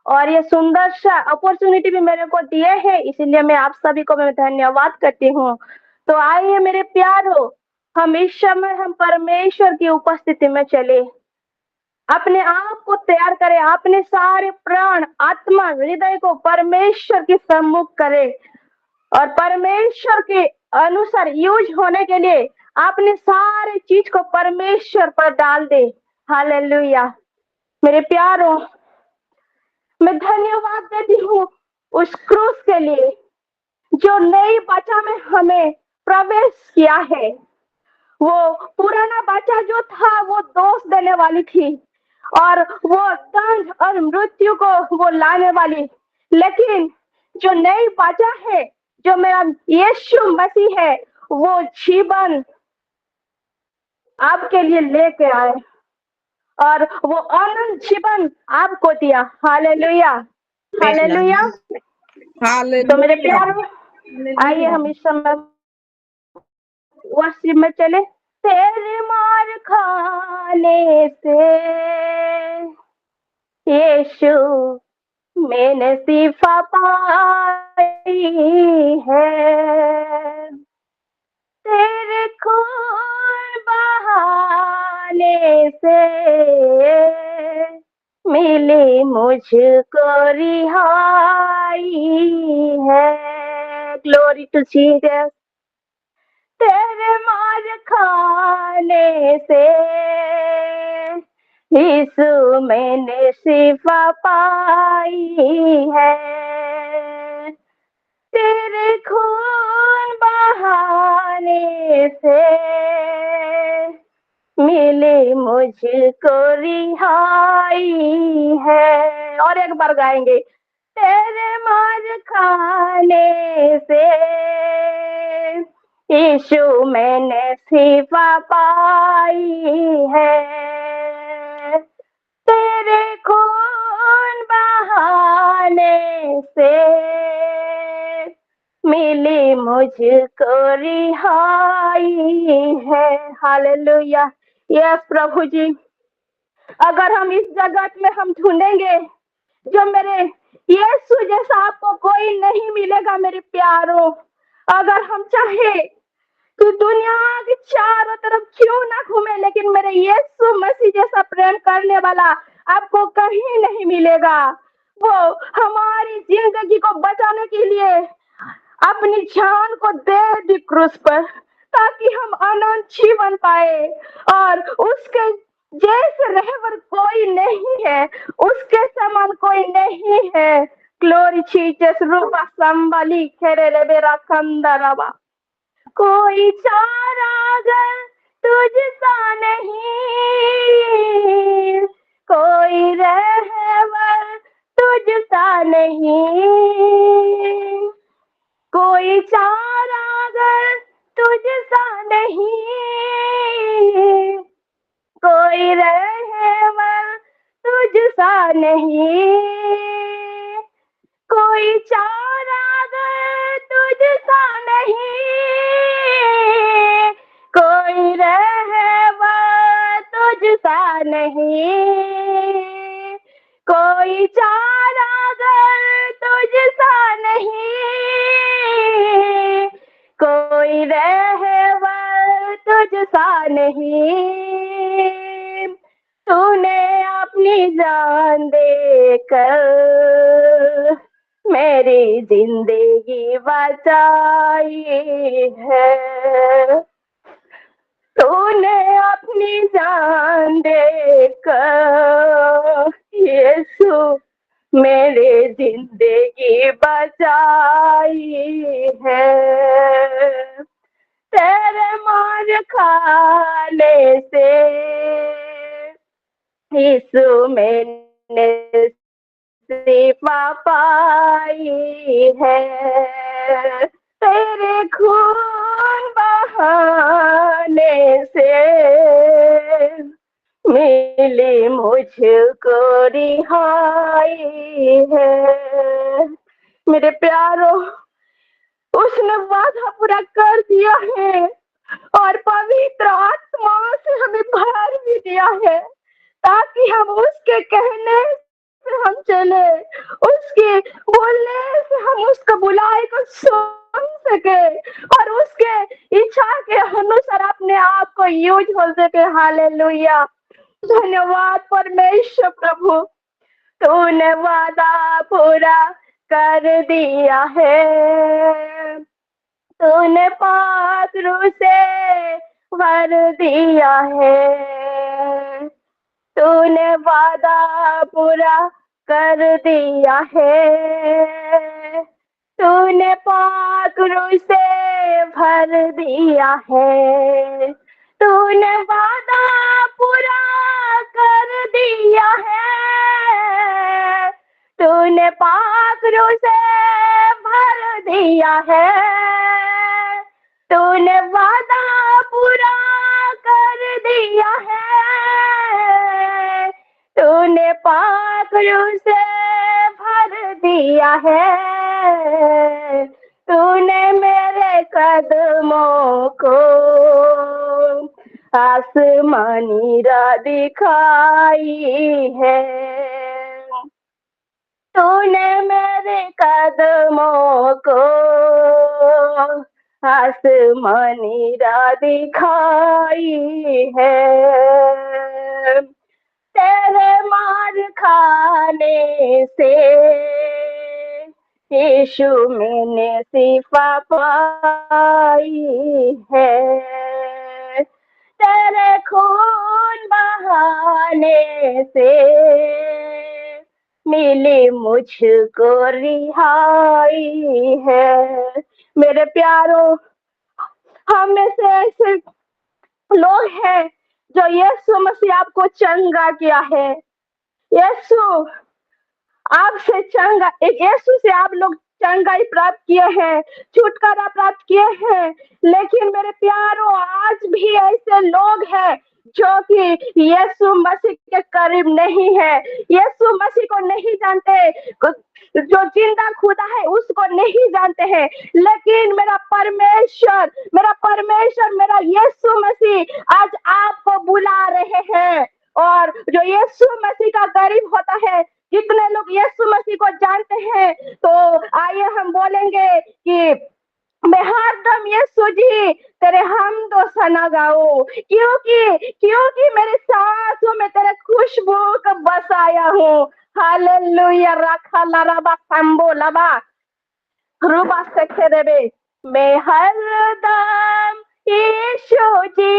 और ये सुंदर सा अपॉर्चुनिटी भी मेरे को दिए है, इसीलिए मैं आप सभी को मैं धन्यवाद करती हूँ। तो आइए मेरे प्यारो, हम इस समय हम परमेश्वर की उपस्थिति में चले, अपने आप को तैयार करें, अपने सारे प्राण आत्मा हृदय को परमेश्वर के सम्मुख करें और परमेश्वर के अनुसार यूज होने के लिए अपने सारे चीज को परमेश्वर पर डाल दे। हालेलुया। मेरे प्यारों, मैं धन्यवाद देती हूँ उस क्रूस के लिए जो नई बाचा में हमें प्रवेश किया है। वो पुराना बाचा जो था वो दोष देने वाली थी और वो दंड और मृत्यु को वो लाने वाली, लेकिन जो नई बाचा है, जो मेरा यीशु मसीह है, वो जीवन आपके लिए लेके आए और वो अनंत जीवन आपको दिया। Hallelujah, hallelujah. तो मेरे हालेलुया। प्यार, आइए हम इस समय वर्षिप में चले। तेरे मार खाने से यीशु मैंने शिफा पाई है, तेरे खून बहाने से मिली मुझको रिहाई है। Glory to Jesus. तेरे मार खाने से यीशु मैंने शिफा पाई है, तेरे खून बहाने से मिली मुझको रिहाई है। और एक बार गाएंगे। तेरे मार खाने से यीशु मैंने शिफा पाई है, तेरे खून बहाने से मिली मुझको रिहाई है। हालेलुया। यस प्रभु जी, अगर हम इस जगत में हम ढूंढेंगे जो मेरे यीशु जैसा आपको कोई नहीं मिलेगा। मेरे प्यारों, अगर हम चाहे तो दुनिया के चारों तरफ क्यों ना घूमे, लेकिन मेरे यीशु मसीह जैसा प्रेम करने वाला आपको कहीं नहीं मिलेगा। वो हमारी जिंदगी को बचाने के लिए अपनी जान को दे दी क्रूस पर, ताकि हम अनंत जीवन पाए और उसके जैसे रहवर कोई नहीं है, उसके समान कोई नहीं है। Glory Jesus. रूपा संभाली खेरे रे बेरा कंदरवा। कोई चारा अगर तुझसा नहीं, कोई रहवर तुझसा नहीं, कोई चारा अगर तुझसा नहीं, कोई रहवर तुझसा नहीं, कोई चारा अगर तुझसा नहीं, कोई रहवर तुझसा नहीं, कोई चारा अगर तुझसा नहीं, कोई रहवर तुझसा नहीं। तूने अपनी जान देकर मेरी जिंदगी बचाई है, तूने अपनी जान देकर यीशु मेरे जिंदगी बचाई है, तेरे मार खाने से यीशु मैंने शिफा पाई है, तेरे खून बहाने से मिली मुझको रिहाई है। मेरे प्यारो, उसने वादा पूरा कर दिया है और पवित्र आत्मा से हमें भर भी दिया है, ताकि हम उसके कहने से हम चले उसके बोलने से हम उसका बुलाए को सुन सके और उसके इच्छा के अनुसार अपने आप को यूज हो सके। हालेलुया। धन्यवाद परमेश्वर प्रभु, तूने वादा पूरा कर दिया है, तूने पात्रों से भर दिया है, तूने वादा पूरा कर दिया है, तूने पात्रों से भर दिया है, तूने वादा पूरा कर दिया है, तूने पात्रों से भर दिया है, तूने वादा पूरा कर दिया है, तूने पात्रों से भर दिया है, तूने मेरे कदमों को आसमानी राह दिखाई है, तूने मेरे कदमों को आसमानी राह दिखाई है, तेरे मार खाने से यीशु मैंने शिफा पाई है, तेरे खून बहाने से मिली मुझको रिहाई है। मेरे प्यारों, हम में से ऐसे लोग हैं जो यीशु मसीह आपको चंगा किया है। यीशु आपसे चंगा, एक यीशु से आप लोग चंगाई प्राप्त किए हैं, छुटकारा प्राप्त किए हैं। लेकिन मेरे प्यारों, आज भी ऐसे लोग हैं जो कि यीशु मसीह के करीब नहीं है, यीशु मसीह को नहीं जानते, जो जिंदा खुदा है उसको नहीं जानते हैं। लेकिन मेरा परमेश्वर, मेरा यीशु मसीह आज आपको बुला रहे हैं। और जो यीशु मसीह का करीब होता है, जितने लोग यीशु मसीह को जानते हैं, तो आइए हम बोलेंगे कि मैं हरदम यीशु जी तेरे हमदो सना गाऊं, क्योंकि मेरे सांसों में तेरे खुशबू का बसाया हूँ। हालेलुया। रखा लरबा संबो लबा रुबा सखे देवे। मैं हरदम यीशु जी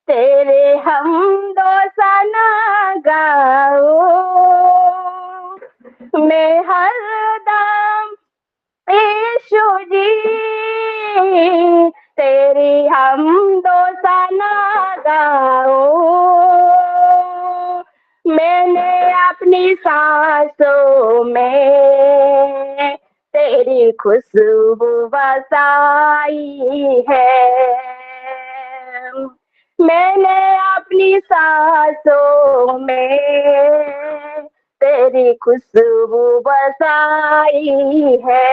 तेरे हमदो सना गाऊं, मैं हरदम यीशु जी तेरी हमदो सना गाऊं, मैंने अपनी सांसों में तेरी खुशबू बसाई है, मैंने अपनी सांसों में तेरी खुशबू बसाई है,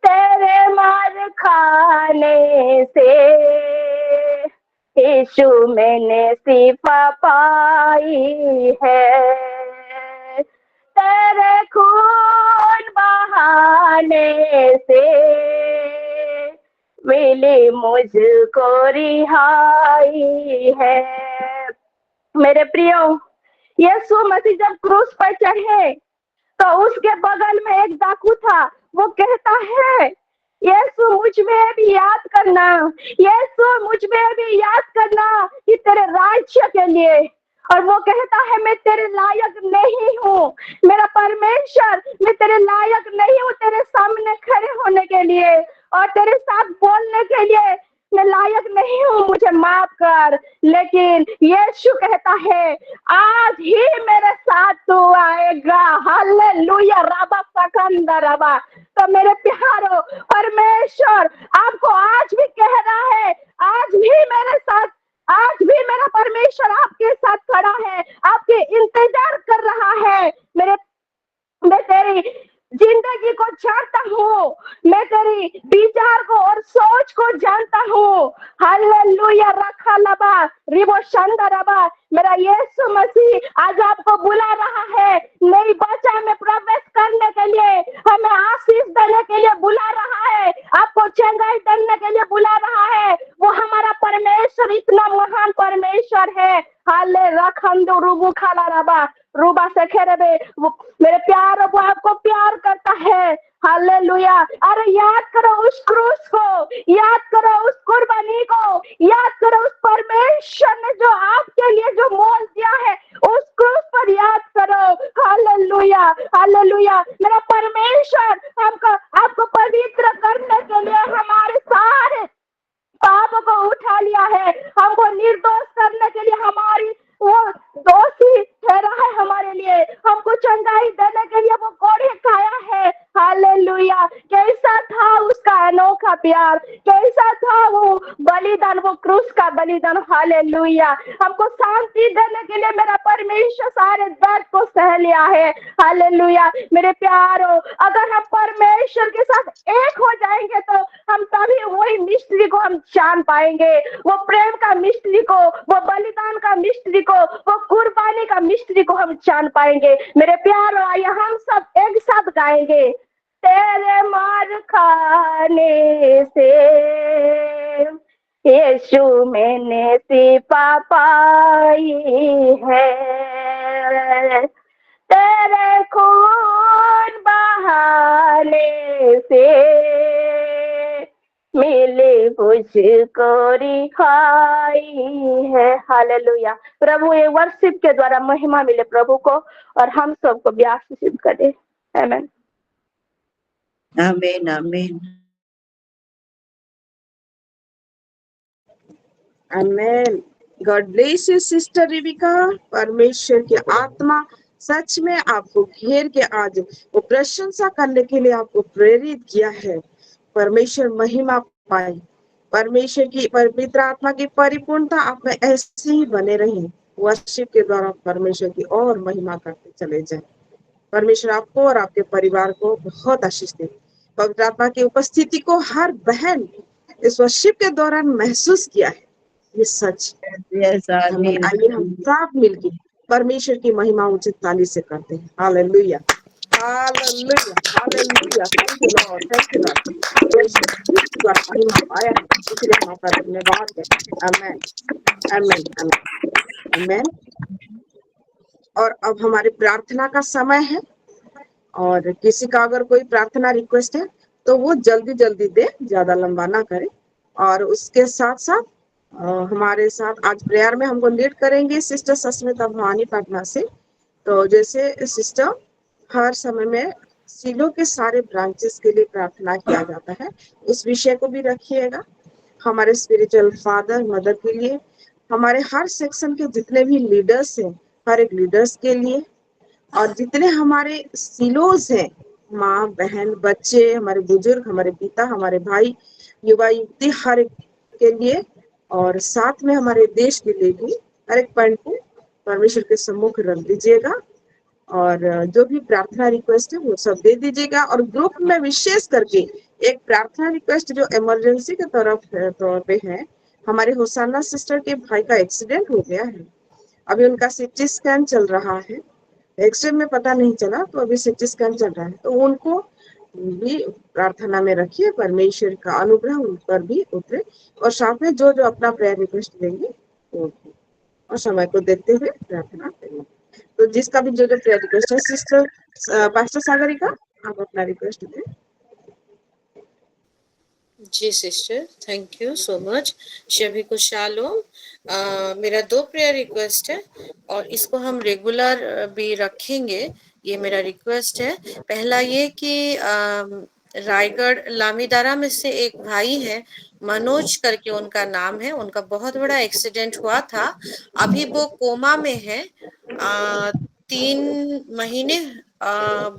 तेरे मार खाने से यीशु मैंने शिफा पाई है, तेरे खून बहाने से मिली मुझको रिहाई है। मेरे प्रियो, यीशु मसीह जब क्रूस पर चढ़े तो उसके बगल में एक डाकू था। वो कहता है, यीशु मुझ में भी याद करना, यीशु मुझ में भी याद करना कि तेरे राज्य के लिए। और वो कहता है, मैं तेरे लायक नहीं हूँ, मेरा परमेश्वर, मैं तेरे लायक नहीं हूँ तेरे सामने खड़े होने के लिए और तेरे साथ बोलने के लिए। मैं लायक नहीं हूँ, मुझे माफ कर। लेकिन यीशु कहता है, आज ही मेरे साथ तू आएगा। हालेलुया। रबा सकंदा रबा। तो मेरे प्यारो, परमेश्वर आपको आज भी कह रहा है, आज भी मेरे साथ, आज भी मेरा परमेश्वर आपके साथ खड़ा है, आपके इंतजार कर रहा है। मैं तेरी जिंदगी को जानता हूँ, मैं तेरी विचार को और सोच को जानता हूँ। हालेलुया। रखा लबा रिबो शंदा रबा। मेरा यीशु मसीह आज आपको बुला रबा रूबा से खेरबे, वो मेरे प्यार वो आपको प्यार करता है। हालेलुया। अरे याद करो उस क्रूस को, याद करो उस कुर्बानी को, याद करो उस परमेश्वर ने जो आपके लिए जो मोल दिया है, उस क्रूस पर याद करो। Hallelujah, hallelujah. मेरा परमेश्वर हमको आपको पवित्र करने के लिए हमारे सारे पापों को उठा लिया है, हमको निर्दोष करने के लिए हमारी वो दोषी ठहरा है हमारे लिए, हमको चंगाई देने के लिए वो कोड़े खाया है। हालेलुया। कैसा था उसका अनोखा प्यार, कैसा था वो बलिदान, वो क्रूस का बलिदान। हालेलुया। हमको शांति देने के लिए मेरा परमेश्वर सारे दर्द को सह लिया है। हालेलुया। मेरे प्यारो, अगर हम परमेश्वर के साथ एक हो जाएंगे तो हम तभी वही मिस्ट्री को हम जान पाएंगे, वो प्रेम का मिस्ट्री को, वो बलिदान का मिस्ट्री को, वो कुर्बानी का मिस्ट्री को हम जान पाएंगे। मेरे प्यारो, आइए हम सब एक साथ गाएंगे। तेरे मार खाने से यीशु मैंने सिपा पाई है, तेरे खून बहाने से मिले मुझको रिहाई है। हालेलुया। प्रभु ये वर्शिप के द्वारा महिमा मिले प्रभु को, और हम सबको भी आशीषित करे। आमीन, आमीन, आमीन, आमीन। God bless you sister Rivika. परमेश्वर की आत्मा सच में आपको घेर के आज वो प्रशंसा करने के लिए आपको प्रेरित किया है। परमेश्वर महिमा पाए, परमेश्वर की पवित्र आत्मा की परिपूर्णता आप में ऐसी ही बने रही। वर्शिप के द्वारा परमेश्वर की और महिमा करते चले जाए। परमेश्वर आपको और आपके परिवार को बहुत आशीष दे। पवित्र आत्मा की उपस्थिति को हर बहन इस वर्शिप के दौरान महसूस किया है, ये सच। Yes, आमीन। आमीन। आइए हम सब मिलके परमेश्वर की महिमा उचित ताली से करते हैं। Hallelujah, hallelujah, hallelujah. Thank you Lord, thank you Lord. महिमा पाया है, इसलिए हम आपका धन्यवाद है। आमीन, आमीन, आमीन, आमीन। और अब हमारी प्रार्थना का समय है, और किसी का अगर कोई प्रार्थना रिक्वेस्ट है तो वो जल्दी जल्दी दे, ज्यादा लंबा ना करे। और उसके साथ साथ हमारे साथ आज प्रेयर में हमको लीड करेंगे सिस्टर सस्मिता भवानी पटना से। तो जैसे सिस्टर हर समय में सिलो के सारे ब्रांचेस के लिए प्रार्थना किया जाता है, उस विषय को भी रखिएगा। हमारे स्पिरिचुअल फादर मदर के लिए, हमारे हर सेक्शन के जितने भी लीडर्स हैं, हर एक लीडर्स के लिए, और जितने हमारे सिलोज हैं, माँ बहन बच्चे, हमारे बुजुर्ग, हमारे पिता, हमारे भाई, युवा युवती, हर एक के लिए, और साथ में हमारे देश के लिए भी हर एक पॉइंट को परमेश्वर के सम्मुख रख दीजिएगा। और जो भी प्रार्थना रिक्वेस्ट है वो सब दे दीजिएगा। और ग्रुप में विशेष करके एक प्रार्थना रिक्वेस्ट जो इमरजेंसी के तौर पे है, हमारे होसाना सिस्टर के भाई का एक्सीडेंट हो गया है, अभी उनका सीटी स्कैन चल रहा है, एक्सरे में पता नहीं चला, तो अभी सीटी स्कैन चल रहा है, तो उनको भी प्रार्थना में रखिए, परमेश्वर का अनुग्रह उन पर भी उतरे। और साथ में जो जो अपना प्रेयर रिक्वेस्ट देंगे वो, और समय को देखते हुए प्रार्थना करेंगे। तो जिसका भी जो जो प्रेयर रिक्वेस्ट है, सिस्टर पास्टर सागरिका, आप अपना रिक्वेस्ट दें। जी sister, thank you so much. सभी को शालोम। मेरा 2 प्रेयर रिक्वेस्ट है और इसको हम रेगुलर भी रखेंगे, ये मेरा रिक्वेस्ट है। पहला ये कि रायगढ़ लामीदारा में से एक भाई है, मनोज करके उनका नाम है, उनका बहुत बड़ा एक्सीडेंट हुआ था, अभी वो कोमा में है। 3 महीने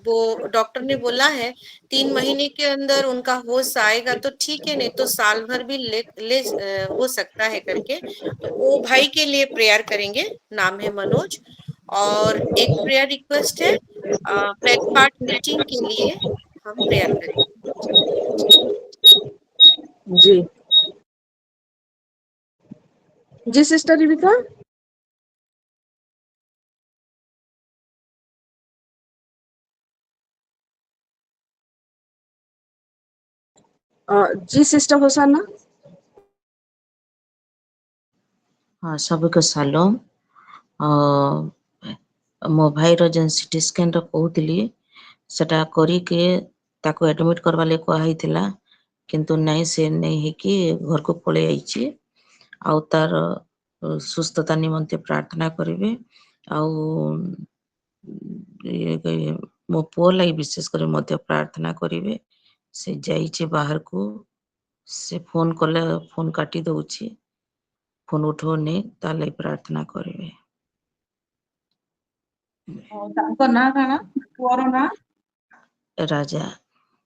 वो डॉक्टर ने बोला है 3 महीने के अंदर उनका होश आएगा तो ठीक है, नहीं तो साल भर भी ले हो सकता है करके। तो वो भाई के लिए प्रेयर करेंगे, नाम है मनोज। और एक प्रेयर रिक्वेस्ट है, प्लेट पार्ट मीटिंग के लिए हम प्रेयर करेंगे। जी जी सिस्टर रिविका। जी सिस्टर होसाना। हाँ, सबको सलाम। मो भाई रो जेन सीटी स्कैन रो कहूतिली सेटा करी के ताको एडमिट करवा ले कहैतिला किंतु नहीं से नहीं है कि घर को पळे आइछि आउ तार सुस्थता निमंते प्रार्थना करिवे आउ मो पुओ लागि विशेष कर मध्य प्रार्थना करिवे से जाइछे बाहर को से फोन कले फोन काटी दउछि फोन उठोने ताले प्रार्थना करिवे तांको ना काना पुअर ना राजा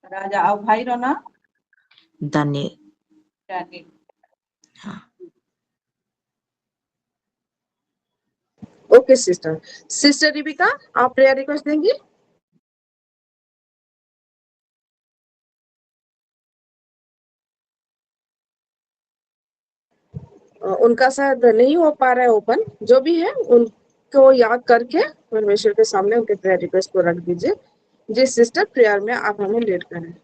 राजा आ भाई रो ना दानियल डैनियल। हाँ ओके सिस्टर। सिस्टर रिबिका आप प्रेयर रिक्वेस्ट देंगी? उनका शायद नहीं हो पा रहा है ओपन, जो भी है उनको याद करके परमेश्वर के सामने उनके प्रेयर रिक्वेस्ट को रख दीजिए। जी सिस्टर, प्रेयर में आप हमें लीड करें।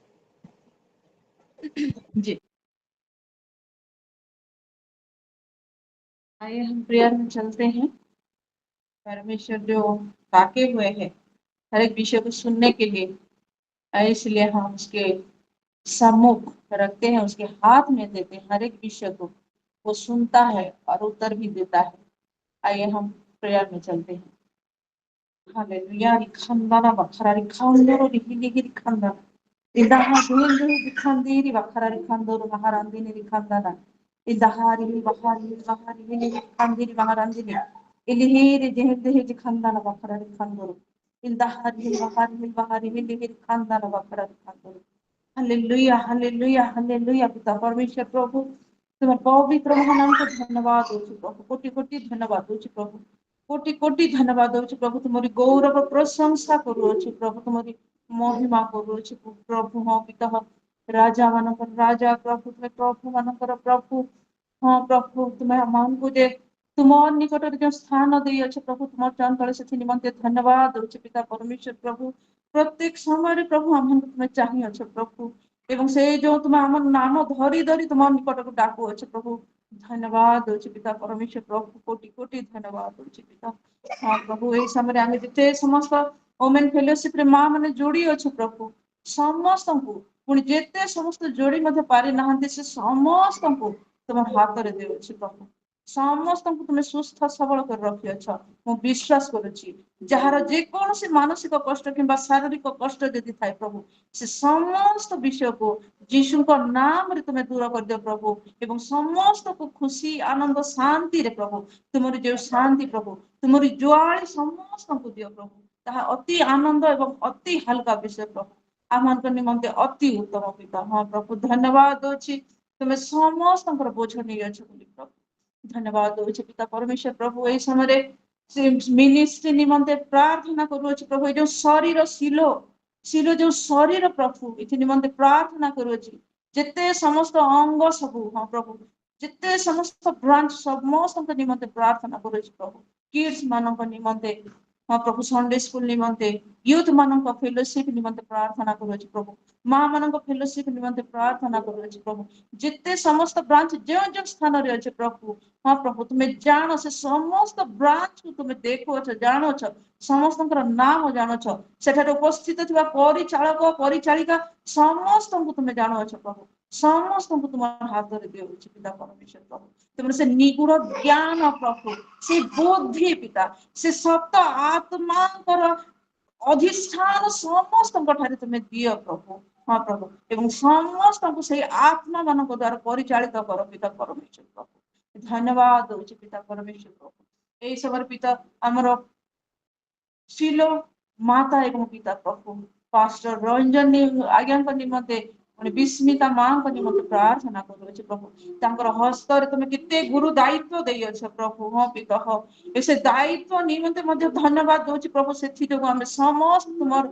जी आइए हम प्रेयर में चलते हैं। परमेश्वर जो ताके हुए हैं हर एक विषय को सुनने के लिए, इसलिए हम उसके सम्मुख रखते हैं, उसके हाथ में देते हैं हर एक विषय को। वो सुनता है और उत्तर भी देता है। आइए हम प्रेयर में चलते हैं। हालेलुया। रिखंदाना बखरा रिखंदरो रिहिलिगी रिखंदाना इंदाहा दुलु रिखंदीरी बखरा रिखंदरो महारांदीनी रिखंदाना इंदाहारी बहारी बहारी हिली रिखंदीरी महारांदीनी इलिहिरी जेहदेहि रिखंदाना बखरा रिखंदरो इंदाहारी बहारी हिली रिखंदाना बखरा रिखंदरो। Hallelujah hallelujah hallelujah. पिता परमेश्वर प्रभु तुम्हारे पवित्र महानाम को धन्यवाद दूची प्रभु, कोटि कोटि धन्यवाद दूची प्रभु, कोटि कोटि धन्यवाद दूची प्रभु। तुम्हारी गौरव प्रशंसा करूची प्रभु, तुम्हारी महिमा करूची प्रभु। हाँ पिता राजा मानकर राजा प्रभु, तुम्हें प्रभु मानकर प्रभु। हाँ प्रभु तुम्हें मान को जे तुम निकट जो स्थान दे अच्छे प्रभु तुम चंचल से निमंते धन्यवाद दूची पिता परमेश्वर प्रभु। प्रत्येक समय प्रभु आम तुम्हें चाहिए अच्छे प्रभु, एवं से जो तुम आम नाम धरी धरी तुम निकट को डाकू अच्छे प्रभु। धन्यवाद दूची पिता परमेश्वर प्रभु, कोटि कोटि धन्यवाद दूची पिता। हाँ प्रभु यही समय आम जिते समस्त ओमेन फेलोशिप रे माँ मैंने जोड़ी अच्छे प्रभु, समस्त को पुणी जेते समस्त जोड़ी मध्य पारि नहांती से समस्त को तुम हाथ रे दे अच्छे प्रभु। समस्त को तुम्हें सुस्थ सबल कर रखी अछ। मु विश्वास करुची जार जेकोसी मानसिक कष्ट किंबा शारीरिक कष्ट यदि थाए प्रभु, से समस्त विषय को यीशु को नाम रे तुम्हें दूर कर दियो प्रभु, एवं समस्त को खुशी आनंद शांति रे प्रभु। तुम्हारी जो शांति प्रभु, तुम्हारी ज्वाली समस्त को दियो प्रभु, ताहा अति आनंद एवं अति हल्का विषय प्रभु, आम निमंते अति उत्तम पिता। हाँ प्रभु धन्यवाद अच्छी तुम्हें समस्त बोझ नहीं अच्छे प्रभु, धन्यवाद दूची पिता परमेश्वर प्रभु। यही समय मिनिस्ट्री निमंते प्रार्थना करुची प्रभु, जो शरीर शिलो शिलो जो शरीर प्रभु ये निमंते प्रार्थना करुची, जिते समस्त अंग सबू। हाँ प्रभु जिते समस्त ब्रांच समस्त निमंते प्रार्थना करुची प्रभु। किड्स मान निमंते हाँ प्रभु, संडे स्कूल निमंते, यूथ मान फेलोशिप निमंते प्रार्थना करुची प्रभु, माँ मान फेलोशिप निमंते प्रार्थना करुची प्रभु। जिते समस्त ब्रांच जो जो स्थान रे अच्छे प्रभु, हाँ प्रभु तुम्हें जान से समस्त ब्रांच को तुम्हें देखो जान समस्त नाम जान सेठार उपस्थित थिबा परिचालक परिचालिका समस्त को तुम्हें जान प्रभु, समस्त को तुम हाथ रे दियो पिता परमेश्वर प्रभु। तुमने से निगुण ज्ञान प्रभु, से बुद्धि पिता, से सप्त आत्मा अधिष्ठान समस्त तुम्हें दियो प्रभु। हाँ प्रभु एवं समस्त को से आत्मा मान द्वारा परिचालित कर पिता परमेश्वर प्रभु। धन्यवाद दूची पिता परमेश्वर प्रभु। यही समय पिता आमर शिलो माता एवं पिता प्रभु पास्टर रंजन आज्ञा निमंते विस्मिता माँ को निमंते प्रार्थना करुचे प्रभु, तांकर हस्त रे तुम किते गुरु दायित्व देई अछ प्रभु। हाँ पिता हो से दायित्व निमंते मध्य धन्यवाद दूची प्रभु, से आम समस्त तुमर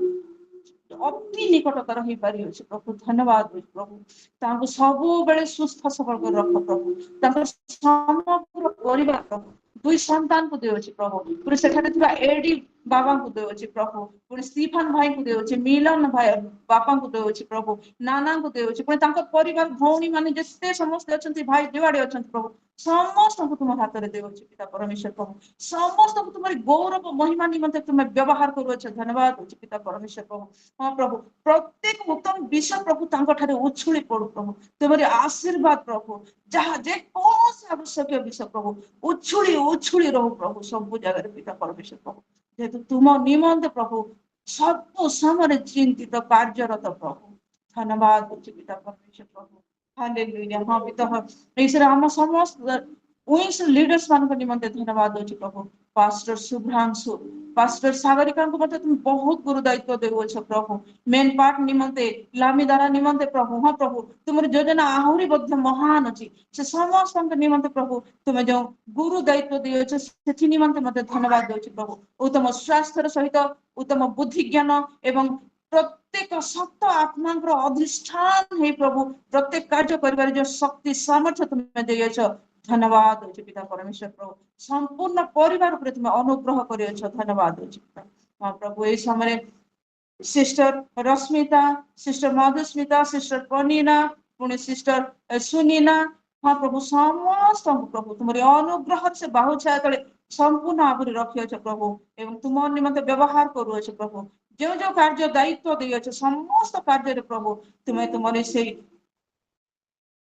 अति निकटतर हो पारि अछि प्रभु। धन्यवाद प्रभु, तांको सबु बेले सुस्थ सबल कर रख प्रभु, तांको समग्र परिवार प्रभु, दुई संतान को दियो अछि प्रभु, पुरे सेठारे थिबा एडी बाबा को देउछि प्रभु पुणी स्टीफन भाई को देउछि मिलन भाई बापा को देउछि प्रभु नाना को देउछि पुणी तांको परिवार भौणी माने जेते समस्त अछंती भाई जुआडे अछंती प्रभु समस्त को तुम हाथ रे देउछि पिता परमेश्वर प्रभु समस्त को तुम्हारी गौरव महिमा निमंते तुम्हें व्यवहार करूछ धन्यवाद होछि पिता परमेश्वर प्रभु हाँ प्रभु प्रत्येक उत्तम विषय प्रभु तांको ठारे उछुली पड़ू प्रभु तुम्हारी आशीर्वाद प्रभु जहाँ जे कौन से आवश्यक विषय प्रभु उछुली उछुली रहू प्रभु सब जगह पिता परमेश्वर प्रभु जेहेतु तुम निमंते प्रभु सब समय चिंतित कार्यरत प्रभु धन्यवाद होछि पिता परमेश्वर प्रभु हालेलुया हाँ पिता ईश्वर हम समस्त विंग्स लीडर्स मान निमंते धन्यवाद होछि प्रभु पास्टर शुभ्रांशु पास्टर सागरिका को मते तुम बहुत गुरु दायित्व देउछ प्रभु मेन पार्ट निमंते लामी द्वारा निमंते प्रभु हाँ प्रभु तुमर योजना आहुरी बद्ध महान अछि से समस्त निमंते प्रभु तुम जो गुरु दायित्व दियछ सेथि निमंते मते धन्यवाद देउछि प्रभु उत्तम स्वास्थ्य सहित उत्तम बुद्धि ज्ञान एवं प्रत्येक सत्य आत्मा अधिष्ठान हे प्रभु प्रत्येक कार्य करिबार जो शक्ति सामर्थ्य तुम देयछ धन्यवाद होछि पिता परमेश्वर प्रभु संपूर्ण परिवार उपरे तुम अनुग्रह करियछ धन्यवाद होछि पिता हाँ प्रभु ए समय sister Rashmita sister Madhusmita sister Panina Pune sister Sunina हाँ प्रभु समस्त प्रभु तुम्हारी अनुग्रह से बाहुछा तले संपूर्ण आवरी रखियछ प्रभु एवं तुम निमंते व्यवहार करूछ प्रभु जो जो कार्य दायित्व दियछ समस्त कार्य प्रभु तुम्हें तुम्हारी से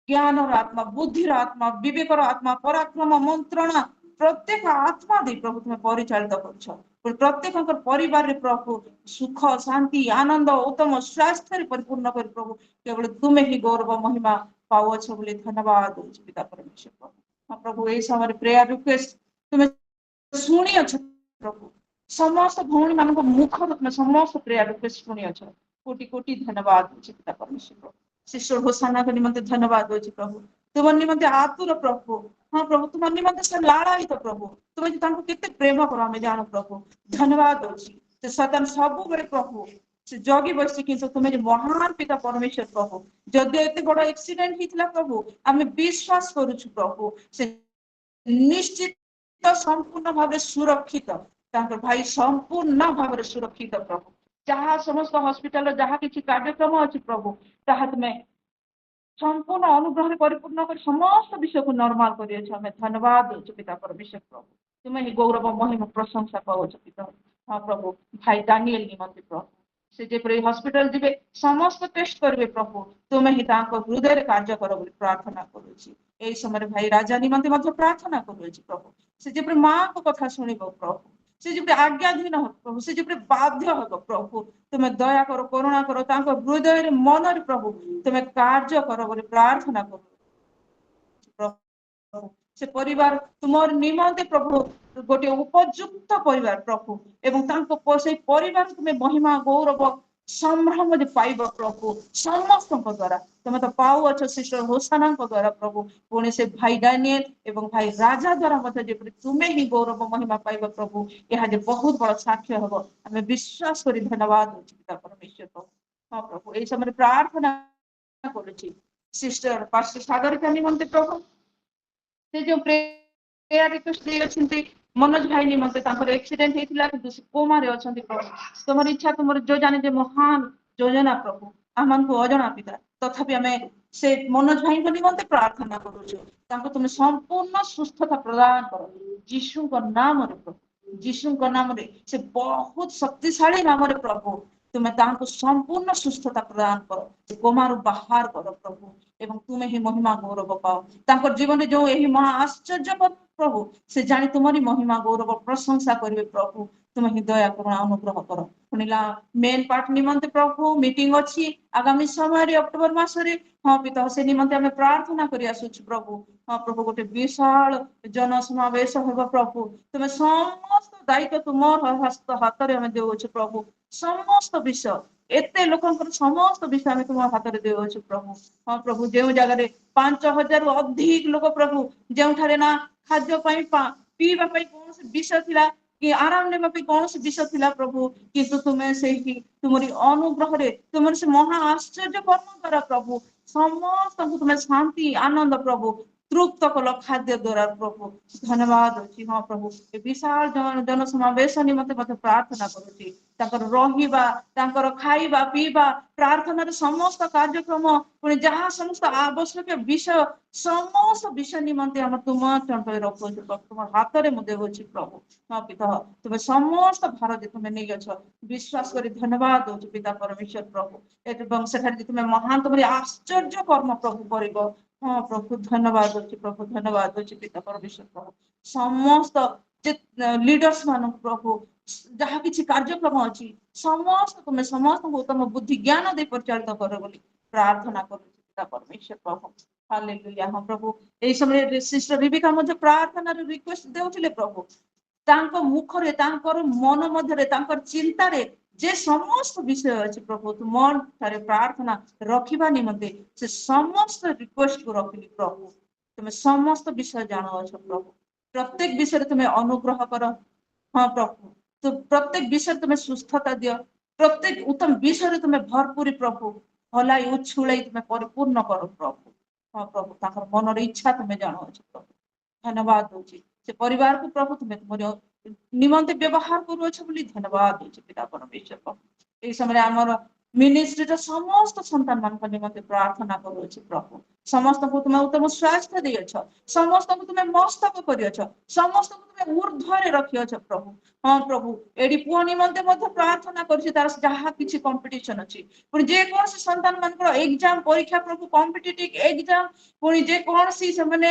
ज्ञान आत्मा बुद्धि आत्मा विवेक आत्मा पराक्रम मंत्रणा प्रत्येक आत्मा दे प्रभु तुम्हें परिचालित कर प्रत्येक परिवार प्रभु सुख शांति आनंद उत्तम स्वास्थ्य परिपूर्ण कर प्रभु केवल तुम्हें ही गौरव महिमा पाओछ बोली धन्यवाद पिता परमेश्वर प्रभु हाँ प्रभु ये समय प्रेयर रिक्वेस्ट तुम्हें शुणी अच्छ प्रभु समस्त भौणी मान मुख तुम समस्त प्रेयर रिक्वेस्ट शुणी अच्छ कोटि कोटि धन्यवाद पिता परमेश्वर प्रभु सिस्टर होसाना के निमंते धन्यवाद होछि प्रभु तुम निमंते आतुर प्रभु हाँ प्रभु तुम निमंते से लाड़ायित प्रभु तुम जे तांको केते प्रेम करो हमें जानो प्रभु धन्यवाद होछि से सतन सब बेले प्रभु से जगी बसी किंतु तुम जे महान पिता परमेश्वर प्रभु जदि एते बड़ एक्सीडेंट हितला प्रभु हमें विश्वास करूछु प्रभु से निश्चित संपूर्ण भाव सुरक्षित तांको भाई संपूर्ण भाव सुरक्षित प्रभु जहाँ समस्त हॉस्पिटल जहाँ किसी कार्यक्रम अच्छी प्रभु ताहा तुम्हें संपूर्ण अनुग्रह परिपूर्ण कर समस्त विषय को नॉर्मल करियछ हमें धन्यवाद देउछ पिता परमेश्वर प्रभु तुम्हें ही गौरव महिमा प्रशंसा पाओछ पिता हाँ प्रभु भाई दानिएल निमंते प्रभु से जे हॉस्पिटल जीवे समस्त टेस्ट करिवे प्रभु तुम्हें ही तांको हृदय कार्य कर बोली प्रार्थना करूछि एई समय भाई राजा निमंते मध्य प्रार्थना करूछि प्रभु से जे मां को कथा सुनिबो प्रभु से जो आज्ञाधीन हो प्रभु से जो बाध्य हो प्रभु तुम्हें दया करो करुणा करो तांको हृदय मन प्रभु तुम्हें कार्य करो बोली प्रार्थना करो प्रभु से परिवार तुमर निमंते प्रभु गोटे उपयुक्त परिवार प्रभु एवं तांको से परिवार तुम्हें महिमा गौरव संभ्रम पाइब प्रभु समस्त द्वारा तुम तो पाओछ सिस्टर होसाना द्वारा प्रभु पुणे से भाई डानिएल एवं भाई राजा द्वारा तुम्हें ही गौरव महिमा पाइब प्रभु यह बहुत बड़ साक्ष्य हम आम विश्वास कर धन्यवाद पिता परमेश्वर प्रभु हाँ प्रभु ये समय प्रार्थना करुछि सिस्टर पास्टर सागरिका निमंते प्रभु से जो प्रेयर रिक्वेस्ट दे अछंती मनोज भाई निमंते तांकर एक्सीडेंट हेतिला किंतु से कोमा रे अछंती प्रभु तुमर इच्छा तुमर जो जाने जे महान योजना प्रभु आमन को अजଣା पिता तथापि हमें से मनोज भाई को निमंते प्रार्थना करूछु तांको तुम संपूर्ण सुस्थता प्रदान करो यीशु को नाम रे प्रभु यीशु को नाम रे से बहुत शक्तिशाली नाम रे प्रभु तुम्हें तांको संपूर्ण सुस्थता प्रदान करो कोमारू बाहर करो प्रभु एवं तुम्हें ही महिमा गौरव पाओ तांकर जीवन में जो यही महा आश्चर्य प्रभु से जानी तुम्हारी महिमा गौरव प्रशंसा करिवे प्रभु तुम्हें ही दया करुणा अनुग्रह करो पुनिला मेन पार्ट निमंते प्रभु मीटिंग अछि आगामी समय रे अक्टोबर मास रे हाँ पिता से निमंते हमें प्रार्थना करि आसुछ प्रभु हाँ प्रभु गोटे विशाल जन समावेश होबो प्रभु तुम्हें समस्त दायित्व तुमर हस्त हाथ रे हमें देउछ प्रभु समस्त विषय एते लोकंकर समस्त विषय हमें तुम हाथ रे देउछ प्रभु हाँ प्रभु जो जगह 5000 अधिक लोक प्रभु जो ठारे ना खाद्य पीवा कौन से विषय थिला कि आराम नेबा कौन से विषय थिला प्रभु किंतु तुम्हें से तुम्हारी अनुग्रह रे तुम से महा आश्चर्य कर्म कर प्रभु समस्त तुम्हें शांति आनंद प्रभु ତୃପ୍ତ କଲ ଖାଦ୍ୟ ଦ୍ୱାରା ପ୍ରଭୁ ଧନ୍ୟବାଦ ଅଛି। ହଁ ପ୍ରଭୁ ଏ ବିଶାଳ ଜନସମାବେଶ ନିମନ୍ତେ ମଧ୍ୟ ପ୍ରାର୍ଥନା କରୁଛି। ତାଙ୍କର ରହିବା, ତାଙ୍କର ଖାଇବା ପିଇବା, ପ୍ରାର୍ଥନାର ସମସ୍ତ କାର୍ଯ୍ୟକ୍ରମ, ପୁଣି ଯାହା ସମସ୍ତ ଆବଶ୍ୟକ ବିଷୟ, ସମସ୍ତ ବିଷୟ ନିମନ୍ତେ ଆମେ ତୁମ ଚଣ୍ଡରେ ରଖୁଛୁ ପ୍ରଭୁ, ତୁମ ହାତରେ ମୁଁ ଦେଉଅଛି ପ୍ରଭୁ। ହଁ ପିତା ତୁମେ ସମସ୍ତ ଭାର ଯେ ତୁମେ ନେଇଅଛ, ବିଶ୍ୱାସ କରି ଧନ୍ୟବାଦ ଦଉଛି ପିତା ପରମେଶ୍ୱର ପ୍ରଭୁ। ଏବଂ ସେଠାରେ ଯେ ତୁମେ ମହାନ ତୁମରି ଆଶ୍ଚର୍ଯ୍ୟ କର୍ମ ପ୍ରଭୁ କରିବ। ହଁ ପ୍ରଭୁ ଧନ୍ୟବାଦ ଦଉଛି ପ୍ରଭୁ, ଧନ୍ୟବାଦ ଦଉଛି ପିତା ପରମେଶ୍ୱର ପ୍ରଭୁ। ସମସ୍ତ ଯେ ଲିଡର୍ସ ମାନଙ୍କୁ ପ୍ରଭୁ, ଯାହା କିଛି କାର୍ଯ୍ୟକ୍ରମ ଅଛି ସମସ୍ତ ତୁମେ ସମସ୍ତଙ୍କୁ ତମ ବୁଦ୍ଧି ଜ୍ଞାନ ଦେଇ ପରିଚାଳିତ କର ବୋଲି ପ୍ରାର୍ଥନା କରୁଛି ପିତା ପରମେଶ୍ୱର ପ୍ରଭୁ। ହାଲେଲୁୟା। ହଁ ପ୍ରଭୁ ଏହି ସମୟରେ ସିଷ୍ଟର ରିବିକା ମଧ୍ୟ ପ୍ରାର୍ଥନାର ରିକ୍ୱେଷ୍ଟ ଦେଉଥିଲେ ପ୍ରଭୁ। ତାଙ୍କ ମୁଖରେ, ତାଙ୍କର ମନ ମଧ୍ୟରେ, ତାଙ୍କର ଚିନ୍ତାରେ ଯେ ସମସ୍ତ ବିଷୟ ଅଛି ପ୍ରଭୁ ତୁମ ଠାରେ ପ୍ରାର୍ଥନା ରଖିବା ନିମନ୍ତେ ସେ ସମସ୍ତ ରିକ୍ୱେଷ୍ଟକୁ ରଖିଲି ପ୍ରଭୁ। ତୁମେ ସମସ୍ତ ବିଷୟ ଜାଣୁଅଛ ପ୍ରଭୁ, ପ୍ରତ୍ୟେକ ବିଷୟରେ ତୁମେ ଅନୁଗ୍ରହ କର। ହଁ ପ୍ରଭୁ ପ୍ରତ୍ୟେକ ବିଷୟରେ ତୁମେ ସୁସ୍ଥତା ଦିଅ, ପ୍ରତ୍ୟେକ ଉତ୍ତମ ବିଷୟରେ ତୁମେ ଭରପୁରୀ ପ୍ରଭୁ ହଲାଇ ଉଛୁଳେଇ ତୁମେ ପରିପୂର୍ଣ୍ଣ କର ପ୍ରଭୁ। ହଁ ପ୍ରଭୁ ତାଙ୍କର ମନର ଇଚ୍ଛା ତୁମେ ଜାଣୁଅଛ ପ୍ରଭୁ, ଧନ୍ୟବାଦ ଦଉଛି। ସେ ପରିବାରକୁ ପ୍ରଭୁ ତୁମେ ତୁମର ନିମନ୍ତେ ବ୍ୟବହାର କରୁଅଛ ବୋଲି ଧନ୍ୟବାଦ ଦଉଛି ପିତା ପରମେଶ୍ୱର ପ୍ରଭୁ। ଏହି ସମୟରେ ଆମର ମିନିଷ୍ଟ୍ରିର ସମସ୍ତ ସନ୍ତାନ ମାନଙ୍କ ନିମନ୍ତେ ପ୍ରାର୍ଥନା କରୁଅଛି ପ୍ରଭୁ। ସମସ୍ତଙ୍କୁ ତୁମେ ଉତ୍ତମ ସ୍ୱାସ୍ଥ୍ୟ ଦେଇଅଛ, ସମସ୍ତଙ୍କୁ ତୁମେ ମସ୍ତକ କରିଅଛ, ସମସ୍ତଙ୍କୁ ତୁମେ ଊର୍ଦ୍ଧ୍ୱରେ ରଖିଅଛ ପ୍ରଭୁ। ହଁ ପ୍ରଭୁ ଏଠି ପୁଅ ନିମନ୍ତେ ମଧ୍ୟ ପ୍ରାର୍ଥନା କରୁଛି, ତାର ଯାହା କିଛି କମ୍ପିଟିସନ ଅଛି, ପୁଣି ଯେକୌଣସି ସନ୍ତାନ ମାନଙ୍କର ଏକ୍ଜାମ ପରୀକ୍ଷା ପ୍ରଭୁ, କମ୍ପିଟିଟିଭ ଏକ୍ଜାମ, ପୁଣି ଯେକୌଣସି ସେମାନେ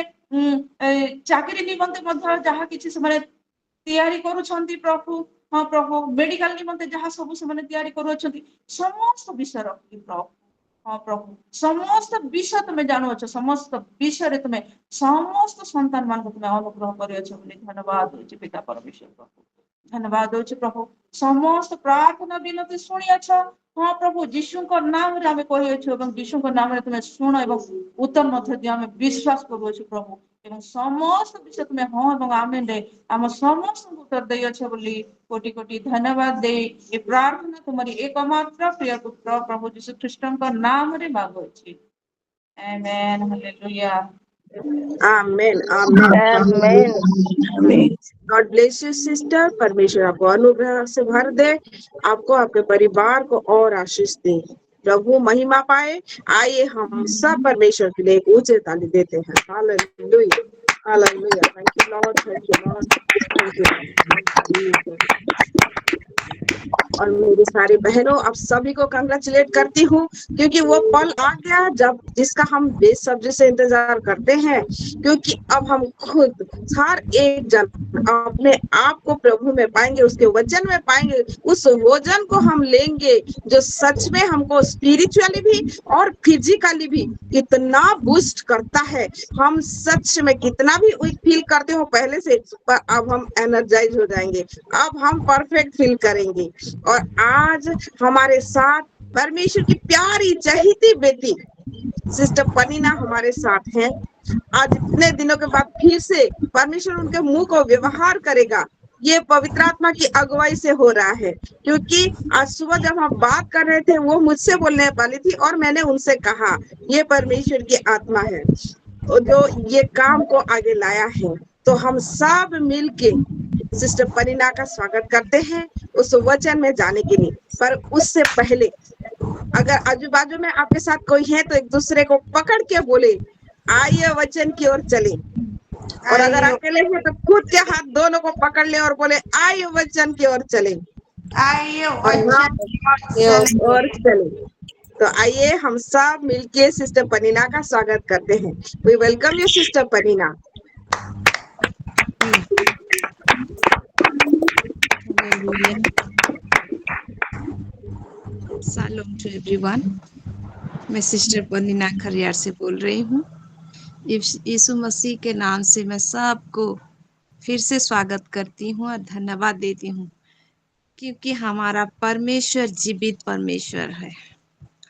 ଚାକିରି ନିମନ୍ତେ ମଧ୍ୟ ଯାହା କିଛି ସେମାନେ ତିଆରି କରୁଛନ୍ତି ପ୍ରଭୁ। ହଁ ପ୍ରଭୁ ମେଡିକାଲ ନିମନ୍ତେ ଯାହା ସବୁ ସେମାନେ ତିଆରି କରୁଅଛନ୍ତି ସମସ୍ତ ବିଷୟ ରଖିକି ପ୍ରଭୁ। ହଁ ପ୍ରଭୁ ସମସ୍ତ ବିଷୟ ତୁମେ ଜାଣୁଅଛ, ସମସ୍ତ ବିଷୟରେ ତୁମେ ସମସ୍ତ ସନ୍ତାନ ମାନଙ୍କୁ ତୁମେ ଅନୁଗ୍ରହ କରିଅଛ ବୋଲି ଧନ୍ୟବାଦ ଦଉଛି ପିତା ପରମେଶ୍ୱର ପ୍ରଭୁ। ଧନ୍ୟବାଦ ଦଉଛି ପ୍ରଭୁ, ସମସ୍ତ ପ୍ରାର୍ଥନା ବିନତି ଶୁଣିଅଛ। ହଁ ପ୍ରଭୁ ଯୀଶୁଙ୍କ ନାମରେ ଆମେ କହିଅଛୁ ଏବଂ ଯୀଶୁଙ୍କ ନାମରେ ତୁମେ ଶୁଣ ଏବଂ ଉତ୍ତର ମଧ୍ୟ ଦିଅ, ଆମେ ବିଶ୍ୱାସ କରୁଅଛୁ ପ୍ରଭୁ। ଏବଂ ସମସ୍ତ ବିଷୟ ତୁମେ ହଁ ଏବଂ ଆମେନରେ ଆମ ସମସ୍ତଙ୍କୁ ଉତ୍ତର ଦେଇଅଛ ବୋଲି କୋଟି କୋଟି ଧନ୍ୟବାଦ ଦେଇ ଏ ପ୍ରାର୍ଥନା ତୁମରି ଏକମାତ୍ର ପ୍ରିୟ ପୁତ୍ର ପ୍ରଭୁ ଯୀଶୁ ଖ୍ରୀଷ୍ଟଙ୍କ ନାମରେ ମାଗୁଅଛି, ଆମେନ୍। ହାଲେଲୁୟା। आमेन आमेन। Amen. God bless you sister, परमेश्वर आपको अनुग्रह से भर दे, आपको आपके परिवार को और आशीष दे, प्रभु महिमा पाए। आइए हम सब परमेश्वर के लिए एक ऊंचे ताली देते हैं। Hallelujah hallelujah. Thank you Lord, thank you Lord, thank you. और मेरी सारी बहनों आप सभी को कंग्रेचुलेट करती हूँ, क्योंकि वो पल आ गया जब जिसका हम बेसब्री से इंतजार करते हैं, क्योंकि अब हम खुद हर एक जन अपने आप को प्रभु में पाएंगे, उसके वचन में पाएंगे, उस भोजन को हम लेंगे जो सच में हमको स्पिरिचुअली भी और फिजिकली भी कितना बूस्ट करता है। हम सच में कितना भी वीक फील करते हो पहले से, पर अब हम एनर्जाइज हो जाएंगे, अब हम परफेक्ट फील करेंगे। और आज हमारे साथ परमेश्वर की प्यारी चहीती बेटी सिस्टर पनीना हमारे साथ हैं। आज इतने दिनों के बाद फिर से परमेश्वर उनके मुंह को व्यवहार करेगा, ये पवित्र आत्मा की अगुवाई से हो रहा है। क्योंकि आज सुबह जब हम बात कर रहे थे वो मुझसे बोलने वाली थी और मैंने उनसे कहा ये परमेश्वर की आत्मा है जो ये काम को आगे लाया है। तो हम सब मिलके सिस्टर पनीना का स्वागत करते हैं उस वचन में जाने के लिए। पर उससे पहले अगर आजू बाजू में आपके साथ कोई है तो एक दूसरे को पकड़ के बोले आइए वचन की ओर चले। और अगर अकेले हैं तो खुद के हाथ दोनों को पकड़ ले और बोले आइए वचन की ओर चले, आइए और चले। तो आइए हम सब मिलके सिस्टर पनीना का स्वागत करते हैं। We welcome you sister Panina. शालोम टू एवरीवन। मैं सिस्टर पनीना खरियार से बोल रही हूँ। यीशु मसीह के नाम से मैं सबको फिर से स्वागत करती हूँ और धन्यवाद देती हूँ, क्योंकि हमारा परमेश्वर जीवित परमेश्वर है।